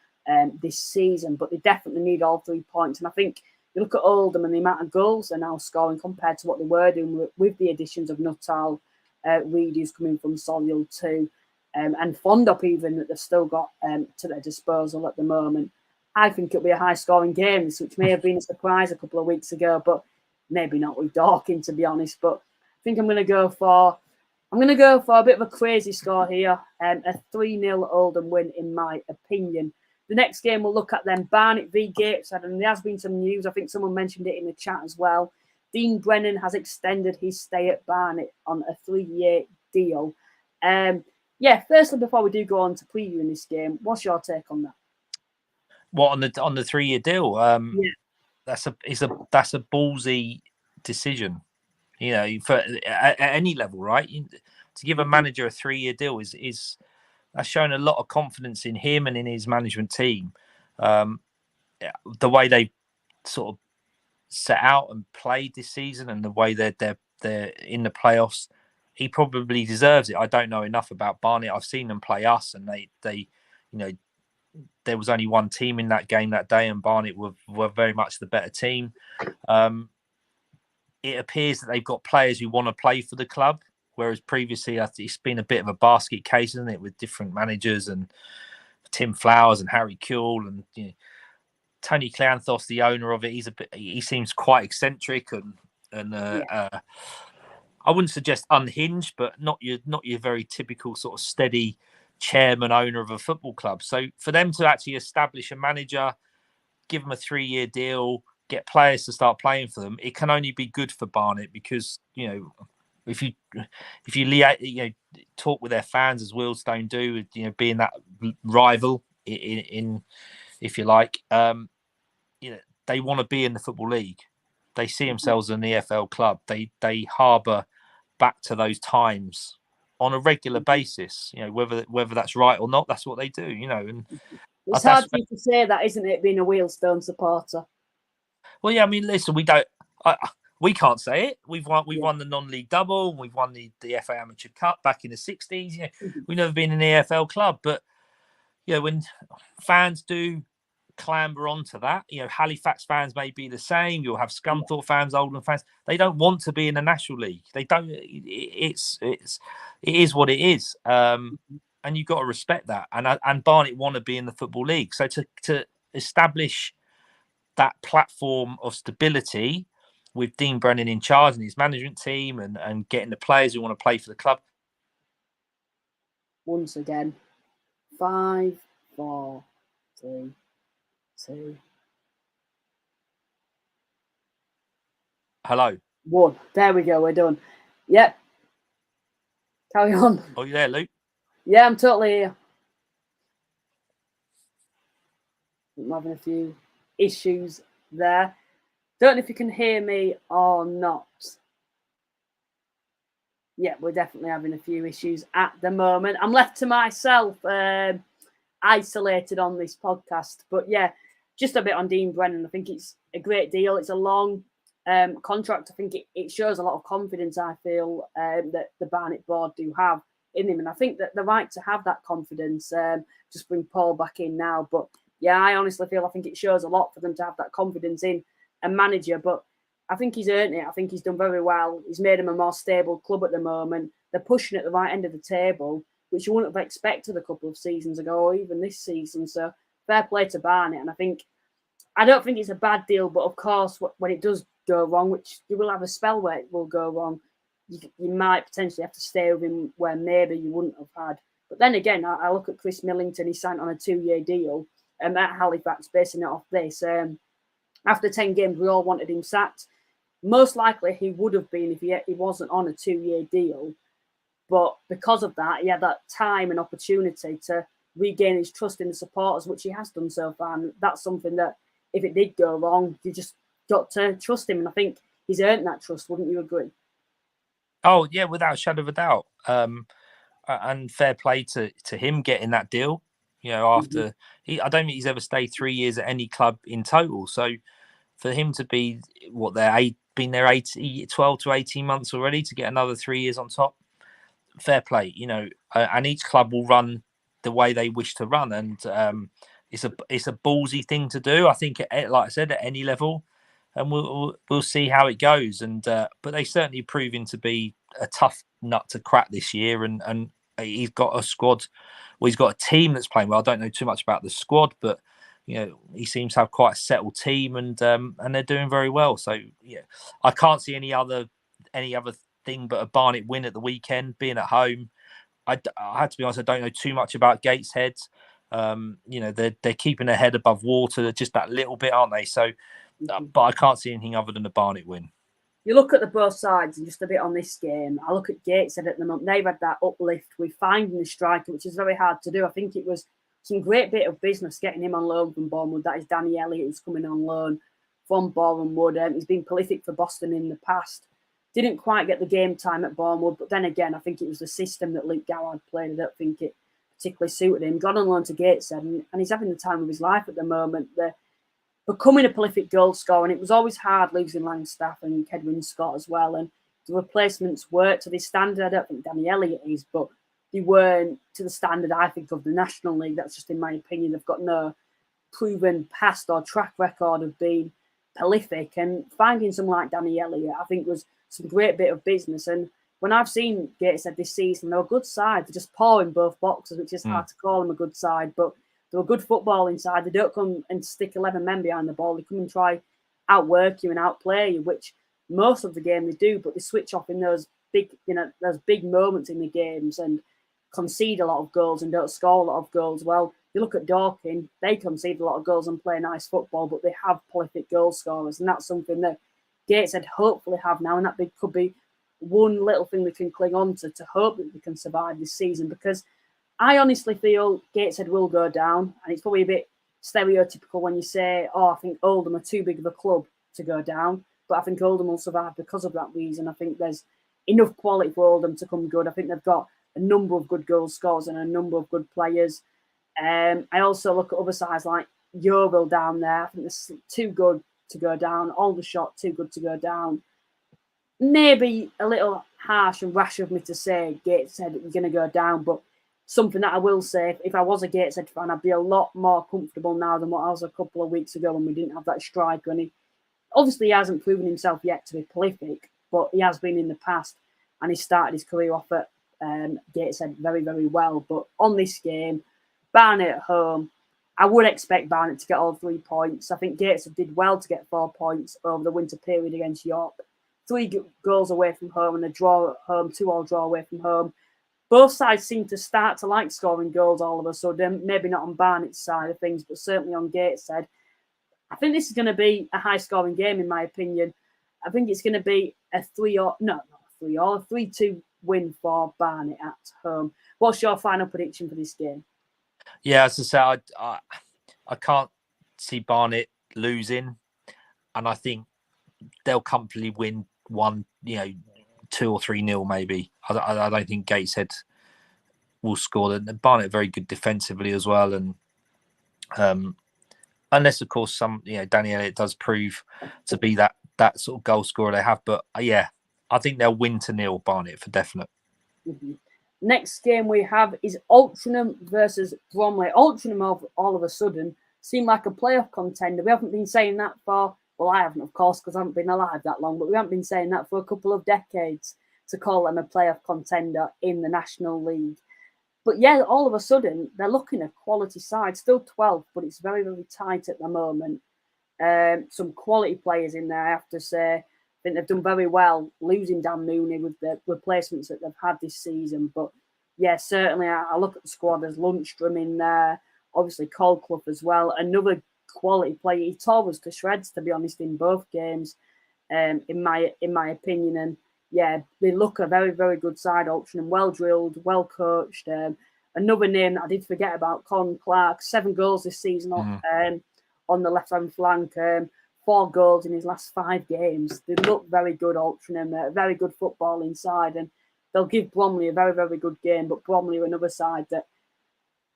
this season, but they definitely need all 3 points. And I think you look at Oldham and the amount of goals they're now scoring compared to what they were doing with the additions of Nuttall, Reid, who's coming from Solihull too, and Fondop even, that they've still got to their disposal at the moment. I think it'll be a high-scoring game, which may have been a surprise a couple of weeks ago, but maybe not with Dorking, to be honest. But I think I'm going to go for a bit of a crazy score here, a 3-0 Oldham win, in my opinion. The next game we'll look at then, Barnet v Gateshead, and there has been some news. I think someone mentioned it in the chat as well. Dean Brennan has extended his stay at Barnet on a 3-year deal. Firstly, before we do go on to previewing this game, what's your take on that? What, on the 3-year deal? That's a ballsy decision. For at any level, right? To give a manager a 3-year deal is that's shown a lot of confidence in him and in his management team. The way they sort of set out and played this season, and the way they're in the playoffs, he probably deserves it. I don't know enough about Barnet. I've seen them play us, and they there was only one team in that game that day, and Barnet were very much the better team. It appears that they've got players who want to play for the club, whereas previously it's been a bit of a basket case, isn't it, with different managers, and Tim Flowers and Harry Kewell and Tony Cleanthos, the owner of it. He seems quite eccentric and I wouldn't suggest unhinged, but not your very typical sort of steady chairman owner of a football club. So for them to actually establish a manager, give them a 3-year deal, get players to start playing for them, it can only be good for Barnet, because if you talk with their fans as Wealdstone do, being that rival in if you like, they want to be in the Football League. They see themselves as an EFL club. They harbour back to those times on a regular basis. Whether that's right or not, that's what they do. And it's hard for you to say that, isn't it? Being a Wealdstone supporter. Well, yeah. I mean, listen, we can't say it. We've won the non-league double. We've won the FA Amateur Cup back in the 60s. We've never been an EFL club, but when fans do clamber onto that, Halifax fans may be the same. You'll have Scunthorpe fans, Oldham fans. They don't want to be in the National League. They don't. It is what it is, and you've got to respect that. And Barnet want to be in the Football League. So to establish that platform of stability with Dean Brennan in charge and his management team and getting the players who want to play for the club. Once again, 5, 4, 3, 2. Hello. 1. There we go. We're done. Yep. Carry on. Oh, you there, Luke? Yeah, I'm totally here. I'm having a few issues there. Don't know if you can hear me or not. Yeah, we're definitely having a few issues at the moment. I'm left to myself, isolated on this podcast. But yeah, just a bit on Dean Brennan. I think it's a great deal. It's a long contract. I think it shows a lot of confidence, I feel, that the Barnet board do have in him. And I think that they're right to have that confidence. Just bring Paul back in now. But yeah, I honestly feel I think it shows a lot for them to have that confidence in a manager. But I think he's earned it. I think he's done very well. He's made him a more stable club at the moment. They're pushing at the right end of the table, which you wouldn't have expected a couple of seasons ago or even this season. So fair play to Barnet. And I don't think it's a bad deal. But of course, when it does go wrong, which you will have a spell where it will go wrong, you might potentially have to stay with him where maybe you wouldn't have had. But then again, I look at Chris Millington. He signed on a 2-year deal at Halifax, basing it off this. After 10 games, we all wanted him sacked. Most likely he would have been if he wasn't on a 2-year deal. But because of that, he had that time and opportunity to regain his trust in the supporters, which he has done so far. And that's something that, if it did go wrong, you just got to trust him. And I think he's earned that trust. Wouldn't you agree? Oh, yeah, without a shadow of a doubt. And fair play to him getting that deal. After I don't think he's ever stayed 3 years at any club in total. So for him to be been there 12 to 18 months already to get another 3 years on top, fair play. And each club will run the way they wish to run, and it's a ballsy thing to do. I think, like I said, at any level, and we'll see how it goes. And but they certainly proving to be a tough nut to crack this year, and he's got a squad. Well, he's got a team that's playing well. I don't know too much about the squad, but he seems to have quite a settled team, and they're doing very well. So yeah, I can't see any other thing but a Barnet win at the weekend, being at home. I had to be honest, I don't know too much about Gateshead. They're keeping their head above water just that little bit, aren't they? So, but I can't see anything other than a Barnet win. You look at the both sides and just a bit on this game. I look at Gateshead at the moment. They've had that uplift with finding the striker, which is very hard to do. I think it was some great bit of business getting him on loan from Bournemouth. That is Danny Elliott, who's coming on loan from Bournemouth. He's been prolific for Boston in the past. Didn't quite get the game time at Bournemouth, but then again, I think it was the system that Luke Gallard played. I don't think it particularly suited him. Gone on loan to Gateshead, and he's having the time of his life at the moment. They're becoming a prolific goal scorer, and it was always hard losing Langstaff and Kedwin Scott as well. And the replacements worked to this standard. I don't think Danny Elliott is, but they weren't to the standard, I think, of the National League. That's just in my opinion. They've got no proven past or track record of being prolific. And finding someone like Danny Elliott, I think, was some great bit of business. And when I've seen Gateshead this season, they're a good side. They just pour in both boxes, which is hard to call them a good side. But they're a good football inside. They don't come and stick 11 men behind the ball. They come and try outwork you and outplay you, which most of the game they do. But they switch off in those big moments in the games and concede a lot of goals and don't score a lot of goals. Well, you look at Dorking, they concede a lot of goals and play nice football, but they have prolific goal scorers, and that's something that Gateshead hopefully have now, and that could be one little thing they can cling on to hope that they can survive this season, because I honestly feel Gateshead will go down, and it's probably a bit stereotypical when you say, oh, I think Oldham are too big of a club to go down, but I think Oldham will survive because of that reason. I think there's enough quality for Oldham to come good. I think they've got a number of good goal scorers and a number of good players. I also look at other sides like Yeovil down there. I think they're too good to go down. Aldershot, too good to go down. Maybe a little harsh and rash of me to say Gateshead you're going to go down, but something that I will say, if I was a Gateshead fan, I'd be a lot more comfortable now than what I was a couple of weeks ago when we didn't have that striker. And he hasn't proven himself yet to be prolific, but he has been in the past, and he started his career off at Gateshead very, very well. But on this game, Barnet at home, I would expect Barnet to get all 3 points. I think Gateshead did well to get 4 points over the winter period against York. 3 goals away from home and a draw at home, 2-2 draw away from home. Both sides seem to start to like scoring goals all of a sudden. Maybe not on Barnet's side of things, but certainly on Gateshead. I think this is going to be a high-scoring game, in my opinion. I think it's going to be a 3-2 win for Barnet at home. What's your final prediction for this game? Yeah, as I say, I can't see Barnet losing, and I think they'll comfortably win 1, 2 or 3-0 maybe. I don't think Gateshead will score. Barnet are very good defensively as well, and unless of course Danny Elliott does prove to be that sort of goal scorer they have. But yeah, I think they'll win 2-0 Barnet for definite. Mm-hmm. Next game we have is Altrincham versus Bromley. Altrincham all of a sudden seem like a playoff contender. We haven't been saying that for, well, I haven't, of course, because I haven't been alive that long, but we haven't been saying that for a couple of decades, to call them a playoff contender in the National League. But yeah, all of a sudden, they're looking a quality side. Still 12th, but it's very, very tight at the moment. Some quality players in there, I have to say. I think they've done very well losing Dan Mooney with the replacements that they've had this season. But yeah, certainly I look at the squad. There's Lundstrom in there, obviously Colclough as well. Another quality player. He tore us to shreds, to be honest, in both games, in my opinion. And yeah, they look a very, very good side, Altrincham, well drilled, well coached. Another name that I did forget about, Con Clark, 7 goals this season on the left-hand flank. 4 goals in his last 5 games. They look very good, Altrincham, very good football inside, and they'll give Bromley a very, very good game. But Bromley are another side that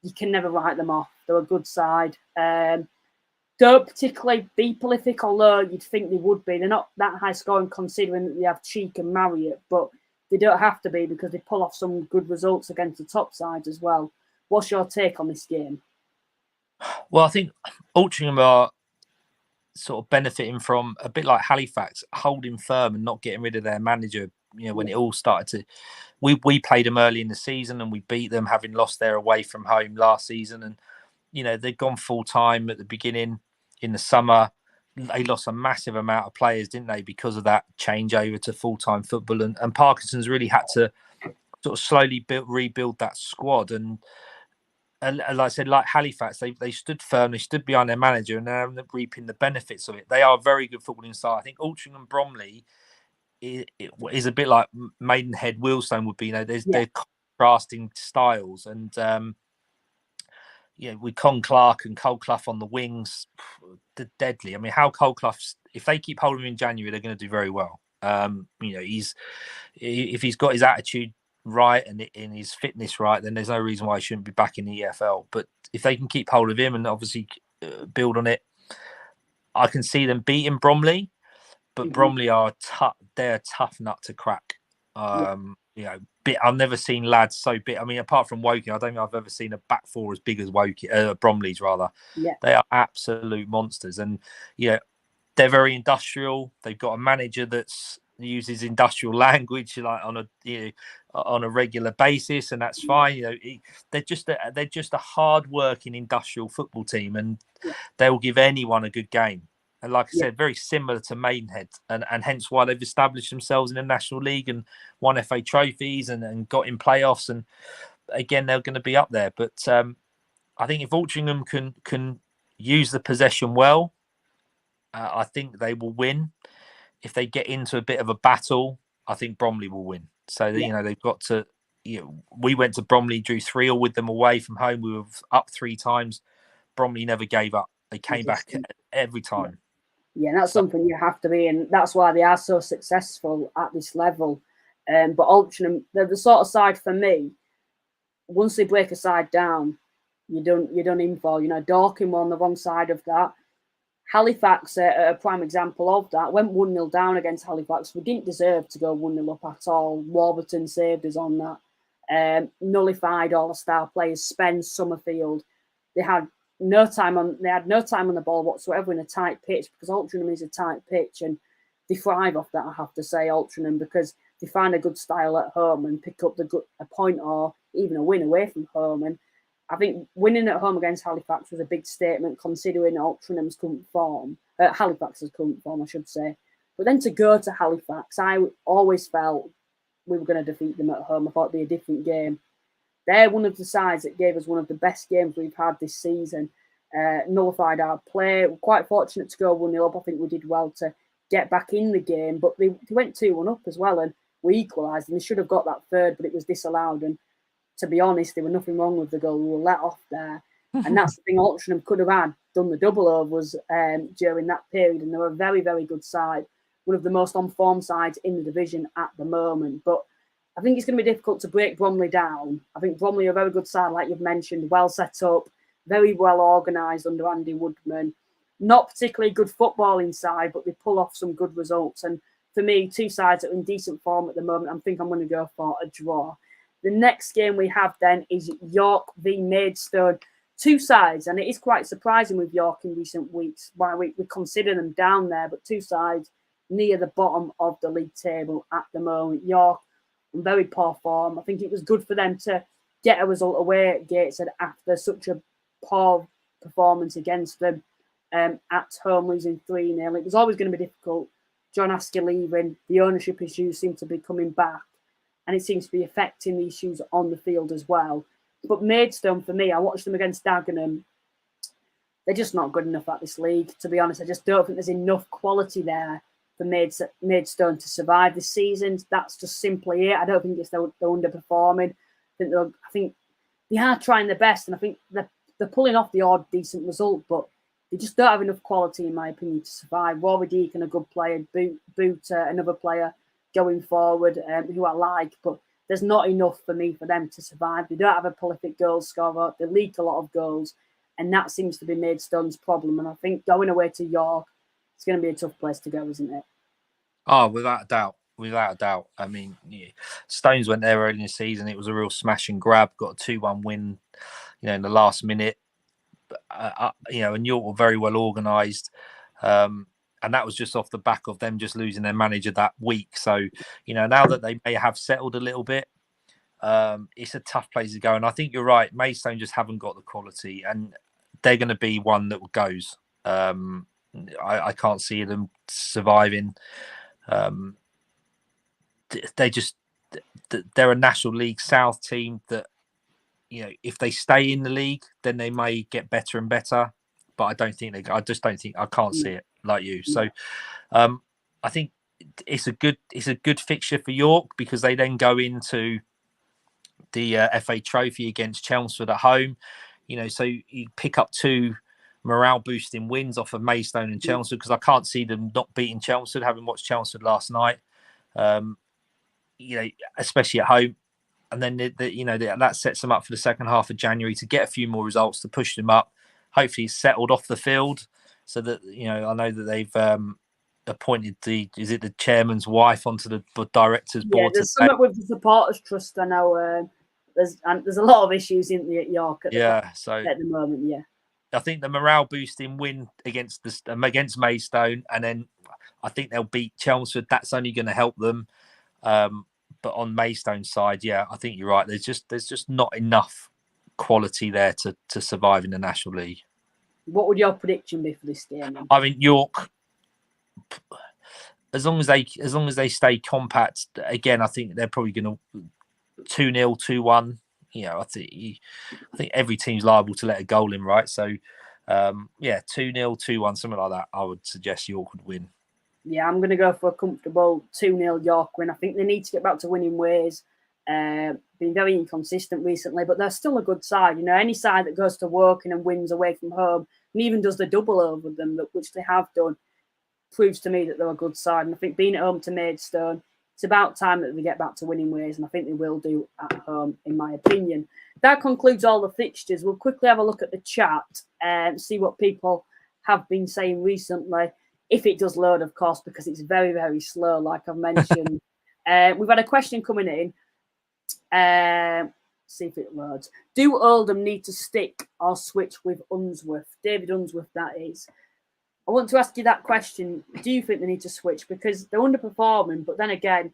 you can never write them off. They're a good side. Don't particularly be prolific, although you'd think they would be. They're not that high scoring considering that they have Cheek and Marriott, but they don't have to be because they pull off some good results against the top sides as well. What's your take on this game? Well, I think Altrincham are sort of benefiting from, a bit like Halifax, holding firm and not getting rid of their manager. When it all started to, we played them early in the season and we beat them, having lost their away from home last season. And they'd gone full time at the beginning in the summer. They lost a massive amount of players, didn't they, because of that changeover to full time football. And Parkinson's really had to sort of slowly rebuild that squad. And like I said, like Halifax, they stood firm, they stood behind their manager, and they're reaping the benefits of it. They are a very good footballing side. I think Altrincham and Bromley is a bit like Maidenhead, Wealdstone would be. They're contrasting styles, and with Con Clark and Colclough on the wings, they're deadly. I mean, how Colclough, if they keep holding him in January, they're going to do very well. If he's got his attitude right and his fitness right, then there's no reason why he shouldn't be back in the EFL. But if they can keep hold of him and obviously build on it, I can see them beating Bromley. But Bromley are they're a tough nut to crack. I've never seen lads so big. I mean, apart from Woking, I don't think I've ever seen a back four as big as Bromley's rather. Yeah. They are absolute monsters. And they're very industrial. They've got a manager that's uses industrial language like on a regular basis, and that's fine. They're just a hard-working industrial football team, and they'll give anyone a good game. And like I said, very similar to Maidenhead, and hence why they've established themselves in the National League and won FA trophies and got in playoffs. And again, they're going to be up there. But I think if Altrincham can use the possession well, I think they will win. If they get into a bit of a battle, I think Bromley will win. So they've got to. We went to Bromley, drew 3-3 with them away from home. We were up 3 times. Bromley never gave up. They came back every time. Yeah, and that's something you have to be, and that's why they are so successful at this level. But Altrincham, they're the sort of side for me. Once they break a side down, you're done in for. Dorking were on the wrong side of that. Halifax, a prime example of that, went 1-0 down against Halifax. We didn't deserve to go 1-0 up at all. Warburton saved us on that. Nullified all the star players. Spence, Summerfield. They had no time on the ball whatsoever in a tight pitch, because Altrincham is a tight pitch, and they thrive off that, I have to say, Altrincham, because they find a good style at home and pick up a point or even a win away from home. And I think winning at home against Halifax was a big statement, considering Altringham's current form, Halifax's current form, I should say. But then to go to Halifax, I always felt we were going to defeat them at home. I thought it'd be a different game. They're one of the sides that gave us one of the best games we've had this season. Nullified our play. We're quite fortunate to go 1-0 up. I think we did well to get back in the game, but they went 2-1 up as well, and we equalised, and they should have got that third, but it was disallowed. And to be honest, there was nothing wrong with the goal. We were let off there. And that's the thing Altrincham could have done the double overs during that period. And they were a very, very good side. One of the most on-form sides in the division at the moment. But I think it's going to be difficult to break Bromley down. I think Bromley are a very good side, like you've mentioned, well set up, very well organised under Andy Woodman. Not particularly good footballing side, but they pull off some good results. And for me, 2 sides that are in decent form at the moment, I think I'm going to go for a draw. The next game we have then is York v Maidstone. 2 sides, and it is quite surprising with York in recent weeks why we consider them down there, but 2 sides near the bottom of the league table at the moment. York in very poor form. I think it was good for them to get a result away at Gateshead after such a poor performance against them at home, losing 3-0. It was always going to be difficult. John Asker leaving, the ownership issues seem to be coming back, and it seems to be affecting the issues on the field as well. But Maidstone, for me, I watched them against Dagenham. They're just not good enough at this league, to be honest. I just don't think there's enough quality there for Maidstone to survive this season. That's just simply it. I don't think they're underperforming. I think they are trying their best, and I think they're pulling off the odd decent result, but they just don't have enough quality, in my opinion, to survive. Warwick Deacon, a good player. Boot, another player going forward, who I like, but there's not enough for me for them to survive. They don't have a prolific goal scorer. They leak a lot of goals, and that seems to be Maidstone's problem. And I think going away to York, it's going to be a tough place to go, isn't it? Oh, without a doubt. Without a doubt. I mean, Stones went there early in the season. It was a real smash and grab. Got a 2-1 win, in the last minute. And York were very well organised. And that was just off the back of them just losing their manager that week. So, now that they may have settled a little bit, it's a tough place to go. And I think you're right. Maidstone just haven't got the quality, and they're going to be one that goes. I can't see them surviving. They're a National League South team that, if they stay in the league, then they may get better and better. But I can't see it like you. So I think it's a good fixture for York, because they then go into the FA Trophy against Chelmsford at home. So you pick up 2 morale boosting wins off of Maidstone and Chelmsford, because I can't see them not beating Chelmsford, having watched Chelmsford last night. Especially at home. And then that sets them up for the second half of January to get a few more results to push them up. Hopefully settled off the field, so that I know that they've appointed the chairman's wife onto the directors board. Yeah, there's something with the supporters trust. I know there's a lot of issues in the at York at the moment. Yeah, I think the morale boosting win against Maidstone, and then I think they'll beat Chelmsford. That's only going to help them. But on Maidstone's side, yeah, I think you're right. There's just not enough quality there to survive in the National League. What would your prediction be for this game then? I mean, York, as long as they stay compact, again, I think they're probably going to 2-0, 2-1. I think every team's liable to let a goal in, right? So 2-0, 2-1, something like that. I would suggest York would win. Yeah, I'm going to go for a comfortable 2-0 York win. I think they need to get back to winning ways. Been very inconsistent recently, but they're still a good side. You know, any side that goes to Woking and wins away from home and even does the double over them, which they have done, proves to me that they're a good side. And I think being at home to Maidstone, it's about time that they get back to winning ways, and I think they will do at home, in my opinion. That concludes all the fixtures. We'll quickly have a look at the chat and see what people have been saying recently. If it does load, of course, because it's very, very slow, like I've mentioned. We've had a question coming in. See if it loads. Do Oldham need to stick or switch with Unsworth? David Unsworth, that is. I want to ask you that question. Do you think they need to switch? Because they're underperforming, but then again,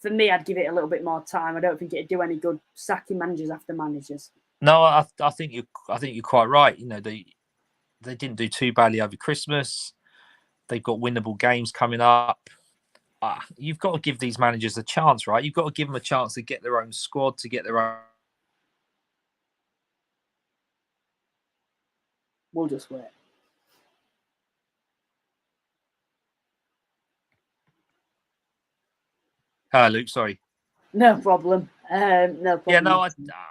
for me, I'd give it a little bit more time. I don't think it'd do any good sacking managers after managers. No, I think you're quite right. You know, they didn't do too badly over Christmas. They've got winnable games coming up. You've got to give these managers a chance, right? You've got to give them a chance to get their own squad, to get their own. We'll just wait. Luke, sorry. No problem. No problem. Yeah, no,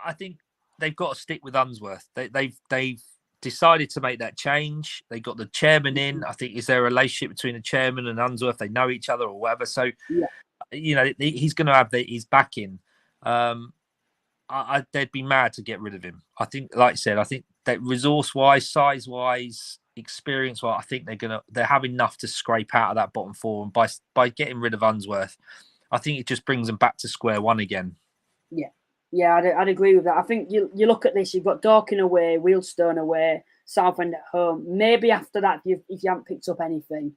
I think they've got to stick with Unsworth. They've decided to make that change. They got the chairman in. I think, is there a relationship between the chairman and Unsworth? They know each other or whatever. So, yeah, you know, he's going to have his backing. They'd be mad to get rid of him. I think, like I said, I think that resource-wise, size-wise, experience-wise, I think they have enough to scrape out of that bottom four. And by getting rid of Unsworth, I think it just brings them back to square one again. Yeah, I'd agree with that. I think you look at this, you've got Dorking away, Wealdstone away, Southend at home. Maybe after that, if you haven't picked up anything,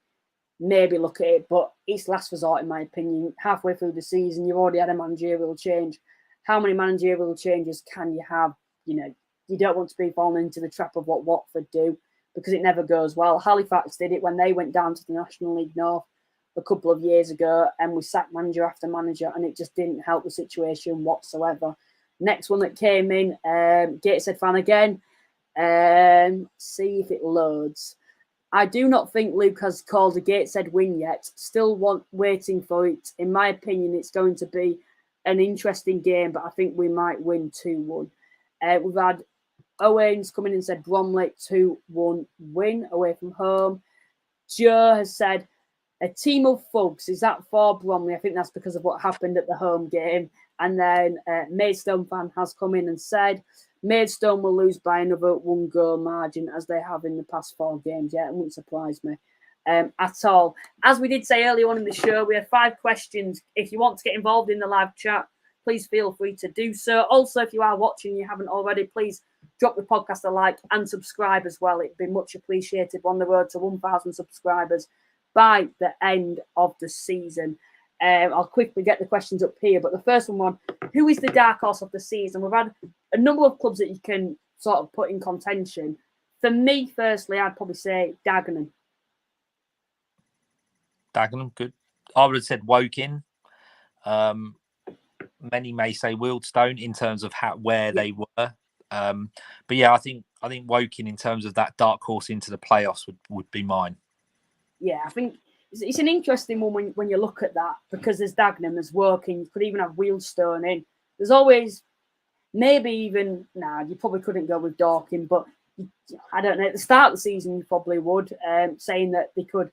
maybe look at it. But it's last resort, in my opinion. Halfway through the season, you've already had a managerial change. How many managerial changes can you have? You know, you don't want to be falling into the trap of what Watford do, because it never goes well. Halifax did it when they went down to the National League North a couple of years ago, and we sacked manager after manager, and it just didn't help the situation whatsoever. Next one that came in, Gateshead fan again. See if it loads. I do not think Luke has called a Gateshead win yet. Still waiting for it. In my opinion, it's going to be an interesting game, but I think we might win 2-1. We've had Owens come in and said Bromley 2-1 win away from home. Joe has said a team of thugs. Is that for Bromley? I think that's because of what happened at the home game. And then Maidstone fan has come in and said Maidstone will lose by another 1-goal margin, as they have in the past 4 games. Yeah, it wouldn't surprise me at all. As we did say earlier on in the show, we had 5 questions. If you want to get involved in the live chat, please feel free to do so. Also, if you are watching and you haven't already, please drop the podcast a like and subscribe as well. It'd be much appreciated. We're on the road to 1,000 subscribers by the end of the season. I'll quickly get the questions up here, but the first one, who is the dark horse of the season? We've had a number of clubs that you can sort of put in contention. For me, firstly, I'd probably say Dagenham. Dagenham, good. I would have said Woking. Many may say Wealdstone in terms of where they were. But yeah, I think Woking in terms of that dark horse into the playoffs would be mine. Yeah, I think it's an interesting one when you look at that, because there's Dagenham, there's Woking, you could even have Wealdstone in. There's always maybe even, you probably couldn't go with Dorking, but I don't know, at the start of the season you probably would, saying that they could,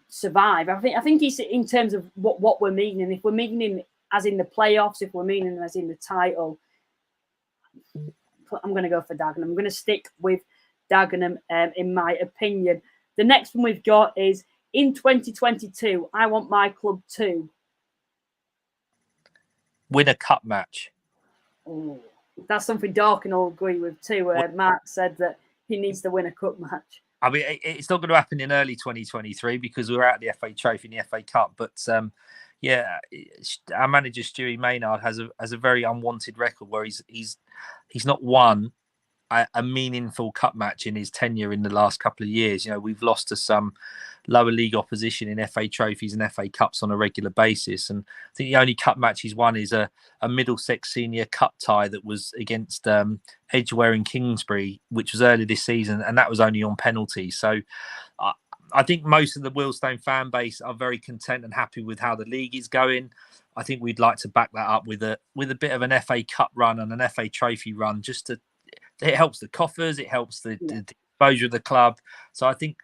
survive. I think it's in terms of what we're meaning. If we're meaning as in the playoffs, if we're meaning as in the title, I'm going to go for Dagenham. I'm going to stick with Dagenham, in my opinion. The next one we've got is, in 2022, I want my club to win a cup match. Oh, that's something Dorking will agree with too. Mark said that he needs to win a cup match. I mean, it's not going to happen in early 2023 because we're out of the FA Trophy and the FA Cup. But yeah, our manager Stewie Maynard has a very unwanted record where he's not won a meaningful cup match in his tenure in the last couple of years. We've lost to some lower league opposition in FA trophies and FA Cups on a regular basis. And I think the only cup match he's won is a Middlesex Senior Cup tie that was against Edgware and Kingsbury, which was early this season. And that was only on penalty. So I think most of the Wealdstone fan base are very content and happy with how the league is going. I think we'd like to back that up with a bit of an FA Cup run and an FA Trophy run. It helps the coffers, it helps the exposure of the club. So I think,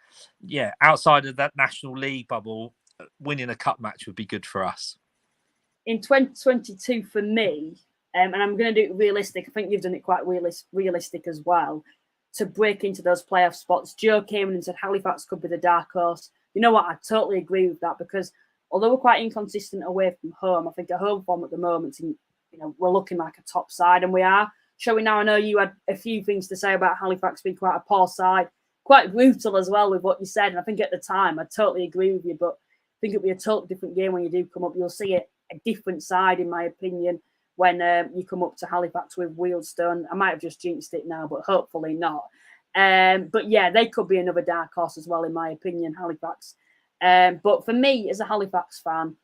outside of that National League bubble, winning a cup match would be good for us. In 2022, for me, and I'm going to do it realistic. I think you've done it quite realistic as well. To break into those playoff spots, Joe came in and said Halifax could be the dark horse. You know what? I totally agree with that, because although we're quite inconsistent away from home, I think at home form at the moment, we're looking like a top side, and we are. Showing now, I know you had a few things to say about Halifax being quite a poor side, quite brutal as well with what you said. And I think at the time, I totally agree with you, but I think it'll be a totally different game when you do come up. You'll see a different side, in my opinion, when you come up to Halifax with Wealdstone. I might have just jinxed it now, but hopefully not. But yeah, they could be another dark horse as well, in my opinion, Halifax. But for me, as a Halifax fan,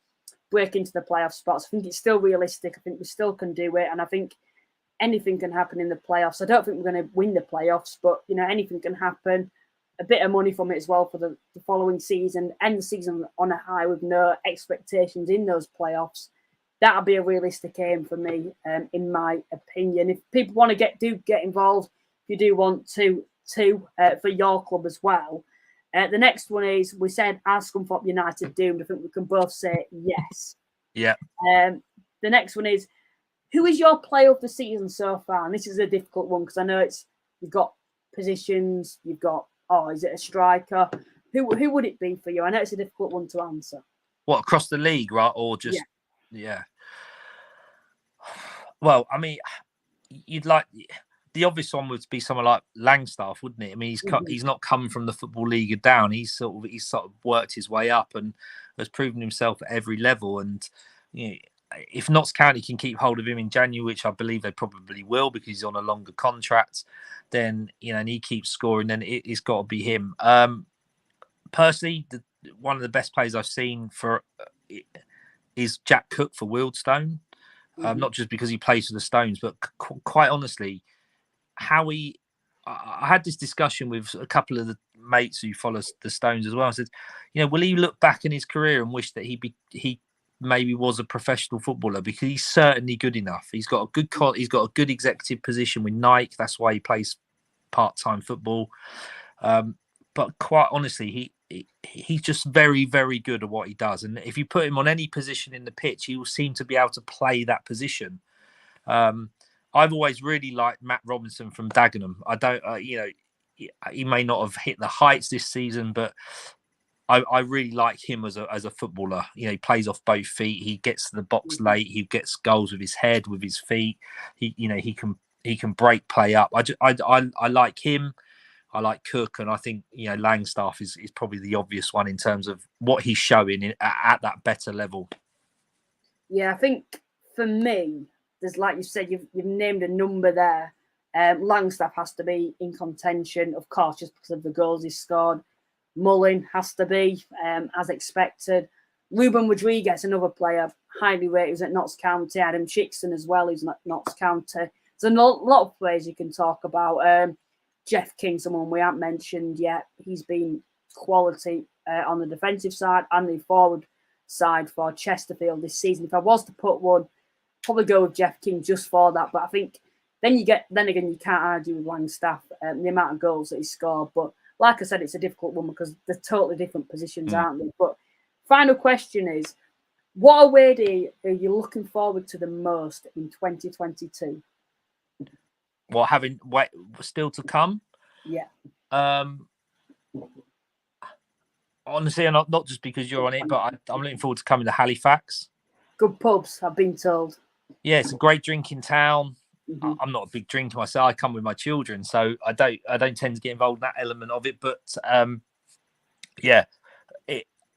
break into the playoff spots, I think it's still realistic. I think we still can do it. And I think anything can happen in the playoffs. I don't think we're going to win the playoffs, but, anything can happen. A bit of money from it as well for the following season. End the season on a high with no expectations in those playoffs. That'll be a realistic aim for me, in my opinion. If people want to get involved, if you do want to for your club as well. The next one is, we said, are Scunthorpe United doomed? I think we can both say yes. Yeah. The next one is, who is your player of the season so far? And this is a difficult one, because I know you've got positions, you've got, is it a striker? Who would it be for you? I know it's a difficult one to answer. What, across the league, right? Or just, yeah. Well, I mean, you'd like, the obvious one would be someone like Langstaff, wouldn't it? I mean, he's not come from the Football League down. He's sort of worked his way up and has proven himself at every level. And if Notts County can keep hold of him in January, which I believe they probably will, because he's on a longer contract, then and he keeps scoring, then it's got to be him. Personally, one of the best players I've seen for is Jack Cook for Wealdstone. Not just because he plays for the Stones, but quite honestly, I had this discussion with a couple of the mates who follow the Stones as well. I said, will he look back in his career and wish that he maybe was a professional footballer, because he's certainly good enough. He's got a good executive position with Nike. That's why he plays part-time football. But quite honestly, he's just very, very good at what he does. And if you put him on any position in the pitch, he will seem to be able to play that position. I've always really liked Matt Robinson from Dagenham. I don't, he may not have hit the heights this season, but I really like him as a footballer. He plays off both feet. He gets to the box late. He gets goals with his head, with his feet. He can break play up. I like him. I like Cook, and I think Langstaff is probably the obvious one in terms of what he's showing at that better level. Yeah, I think for me, there's, like you said, you've named a number there. Langstaff has to be in contention, of course, just because of the goals he's scored. Mullin has to be, as expected. Ruben Rodriguez, another player, highly rated, was at Notts County. Adam Chickson as well, who's at Notts County. There's a lot of players you can talk about. Jeff King, someone we haven't mentioned yet. He's been quality on the defensive side and the forward side for Chesterfield this season. If I was to put one, probably go with Jeff King just for that. But I think then again, you can't argue with Langstaff, the amount of goals that he scored. But like I said, it's a difficult one because they're totally different positions, aren't they? But final question is, what away day are you looking forward to the most in 2022? Well, having still to come? Yeah. Honestly, not just because you're on it, but I'm looking forward to coming to Halifax. Good pubs, I've been told. Yeah, it's a great drinking town. Mm-hmm. I'm not a big drinker myself. I come with my children, so I don't tend to get involved in that element of it. But yeah,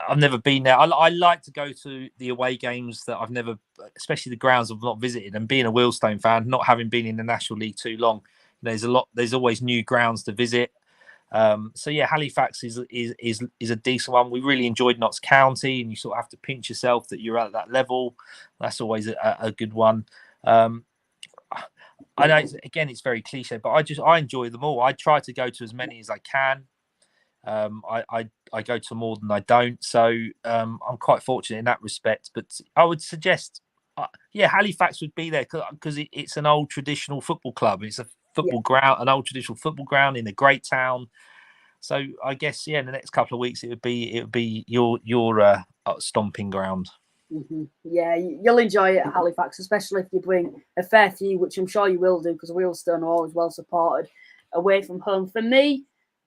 I've never been there. I like to go to the away games that I've never, especially the grounds I've not visited. And being a Wealdstone fan, not having been in the National League too long, there's always new grounds to visit. So yeah, Halifax is a decent one. We really enjoyed Notts County, and you sort of have to pinch yourself that you're at that level. That's always a good one. I know it's very cliche, but I enjoy them all. I try to go to as many as I can. I go to more than I don't, so I'm quite fortunate in that respect. But I would suggest, Halifax would be there because it's an old traditional football club. It's a football ground, an old traditional football ground in a great town. So I guess in the next couple of weeks it would be your stomping ground. Mm-hmm. Yeah, you'll enjoy it at Halifax, especially if you bring a fair few, which I'm sure you will do, because Wealdstone are always well supported away from home. For me,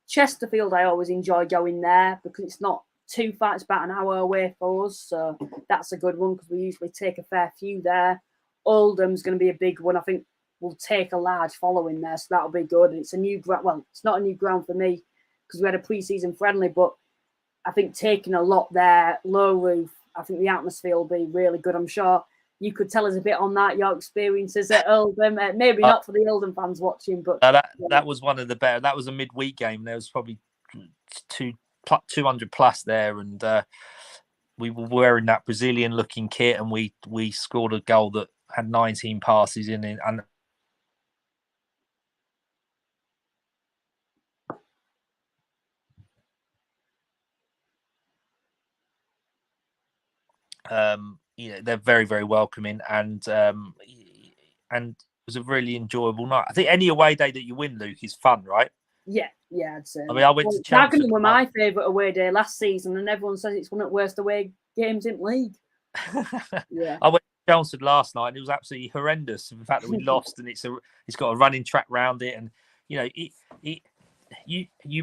Chesterfield, I always enjoy going there because it's not too far. It's about an hour away for us, so that's a good one because we usually take a fair few there. Oldham's going to be a big one. I think we'll take a large following there, so that'll be good. And it's a new ground. Well, it's not a new ground for me because we had a pre-season friendly, but I think taking a lot there, low roof, I think the atmosphere will be really good. I'm sure you could tell us a bit on that, your experiences at Oldham. Maybe not for the Oldham fans watching, but that was one of the better. That was a midweek game. There was probably 200 plus there, and we were wearing that Brazilian-looking kit, and we scored a goal that had 19 passes in it, and they're very, very welcoming, and it was a really enjoyable night. I think any away day that you win, Luke, is fun, right? Yeah, I'd say. I mean, I went to Chelmsford. Dagenham were my favourite away day last season, and everyone says it's one of the worst away games in league. Yeah, I went to Chelmsford last night, and it was absolutely horrendous. The fact that we lost, and it's got a running track round it, and you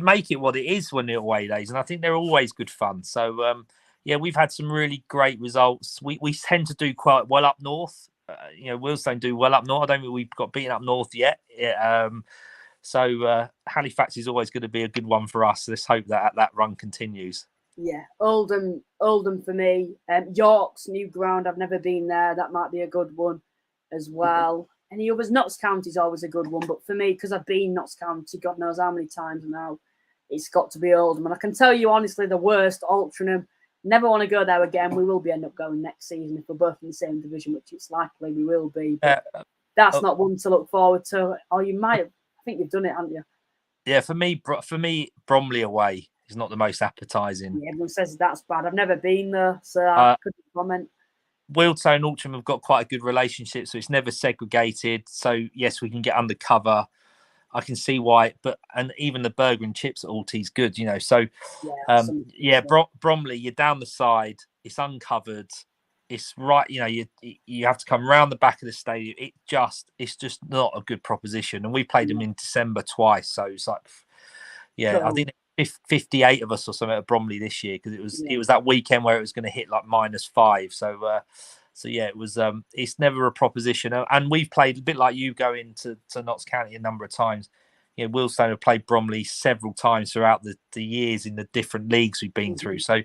make it what it is when they're away days, and I think they're always good fun. So we've had some really great results. We tend to do quite well up north. Wealdstone do well up north. I don't think we've got beaten up north yet. So Halifax is always going to be a good one for us. Let's hope that run continues. Yeah, Oldham for me. York's new ground. I've never been there. That might be a good one as well. Any others? Notts County is always a good one, but for me, because I've been Notts County, God knows how many times now, it's got to be Oldham. And I can tell you honestly, the worst, Altrincham. Never want to go there again. We will end up going next season if we're both in the same division, which it's likely we will be. But that's not one to look forward to. Or you might have. I think you've done it, haven't you? Yeah, for me, Bromley away is not the most appetising. Yeah, everyone says that's bad. I've never been there, so I couldn't comment. Wealdstone and Altrincham have got quite a good relationship, so it's never segregated. So yes, we can get undercover. I can see why, and even the burger and chips at Alty's good, So Bromley, you're down the side. It's uncovered. It's right. You have to come round the back of the stadium. It's just not a good proposition. And we played them in December twice, so it's like, I think 58 of us or something at Bromley this year because it was that weekend where it was going to hit like -5. So it was. It's never a proposition, and we've played a bit like you going to Notts County a number of times. Wealdstone have played Bromley several times throughout the years in the different leagues we've been through. So,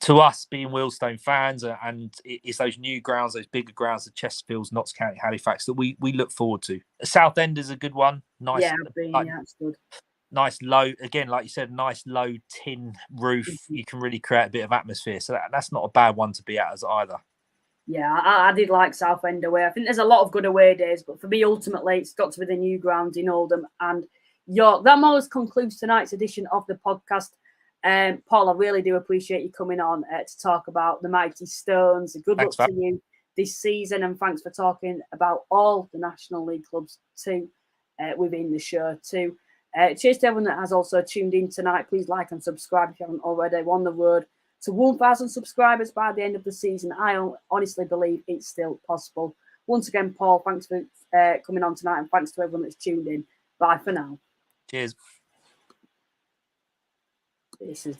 to us being Wealdstone fans, and it's those new grounds, those bigger grounds, the Chesterfields, Notts County, Halifax that we look forward to. Southend is a good one. Nice, it's good. Nice low, again, like you said, nice low tin roof. You can really create a bit of atmosphere. So that's not a bad one to be at as either. Yeah, I did like Southend away. I think there's a lot of good away days, but for me, ultimately, it's got to be the new ground in Oldham and York. That more or less concludes tonight's edition of the podcast. Paul, I really do appreciate you coming on to talk about the Mighty Stones. Good luck to you this season, and thanks for talking about all the National League clubs too within the show too. Cheers to everyone that has also tuned in tonight. Please like and subscribe if you haven't already. We're on the road to 1,000 subscribers by the end of the season. I honestly believe it's still possible. Once again, Paul, thanks for coming on tonight, and thanks to everyone that's tuned in. Bye for now. Cheers. This is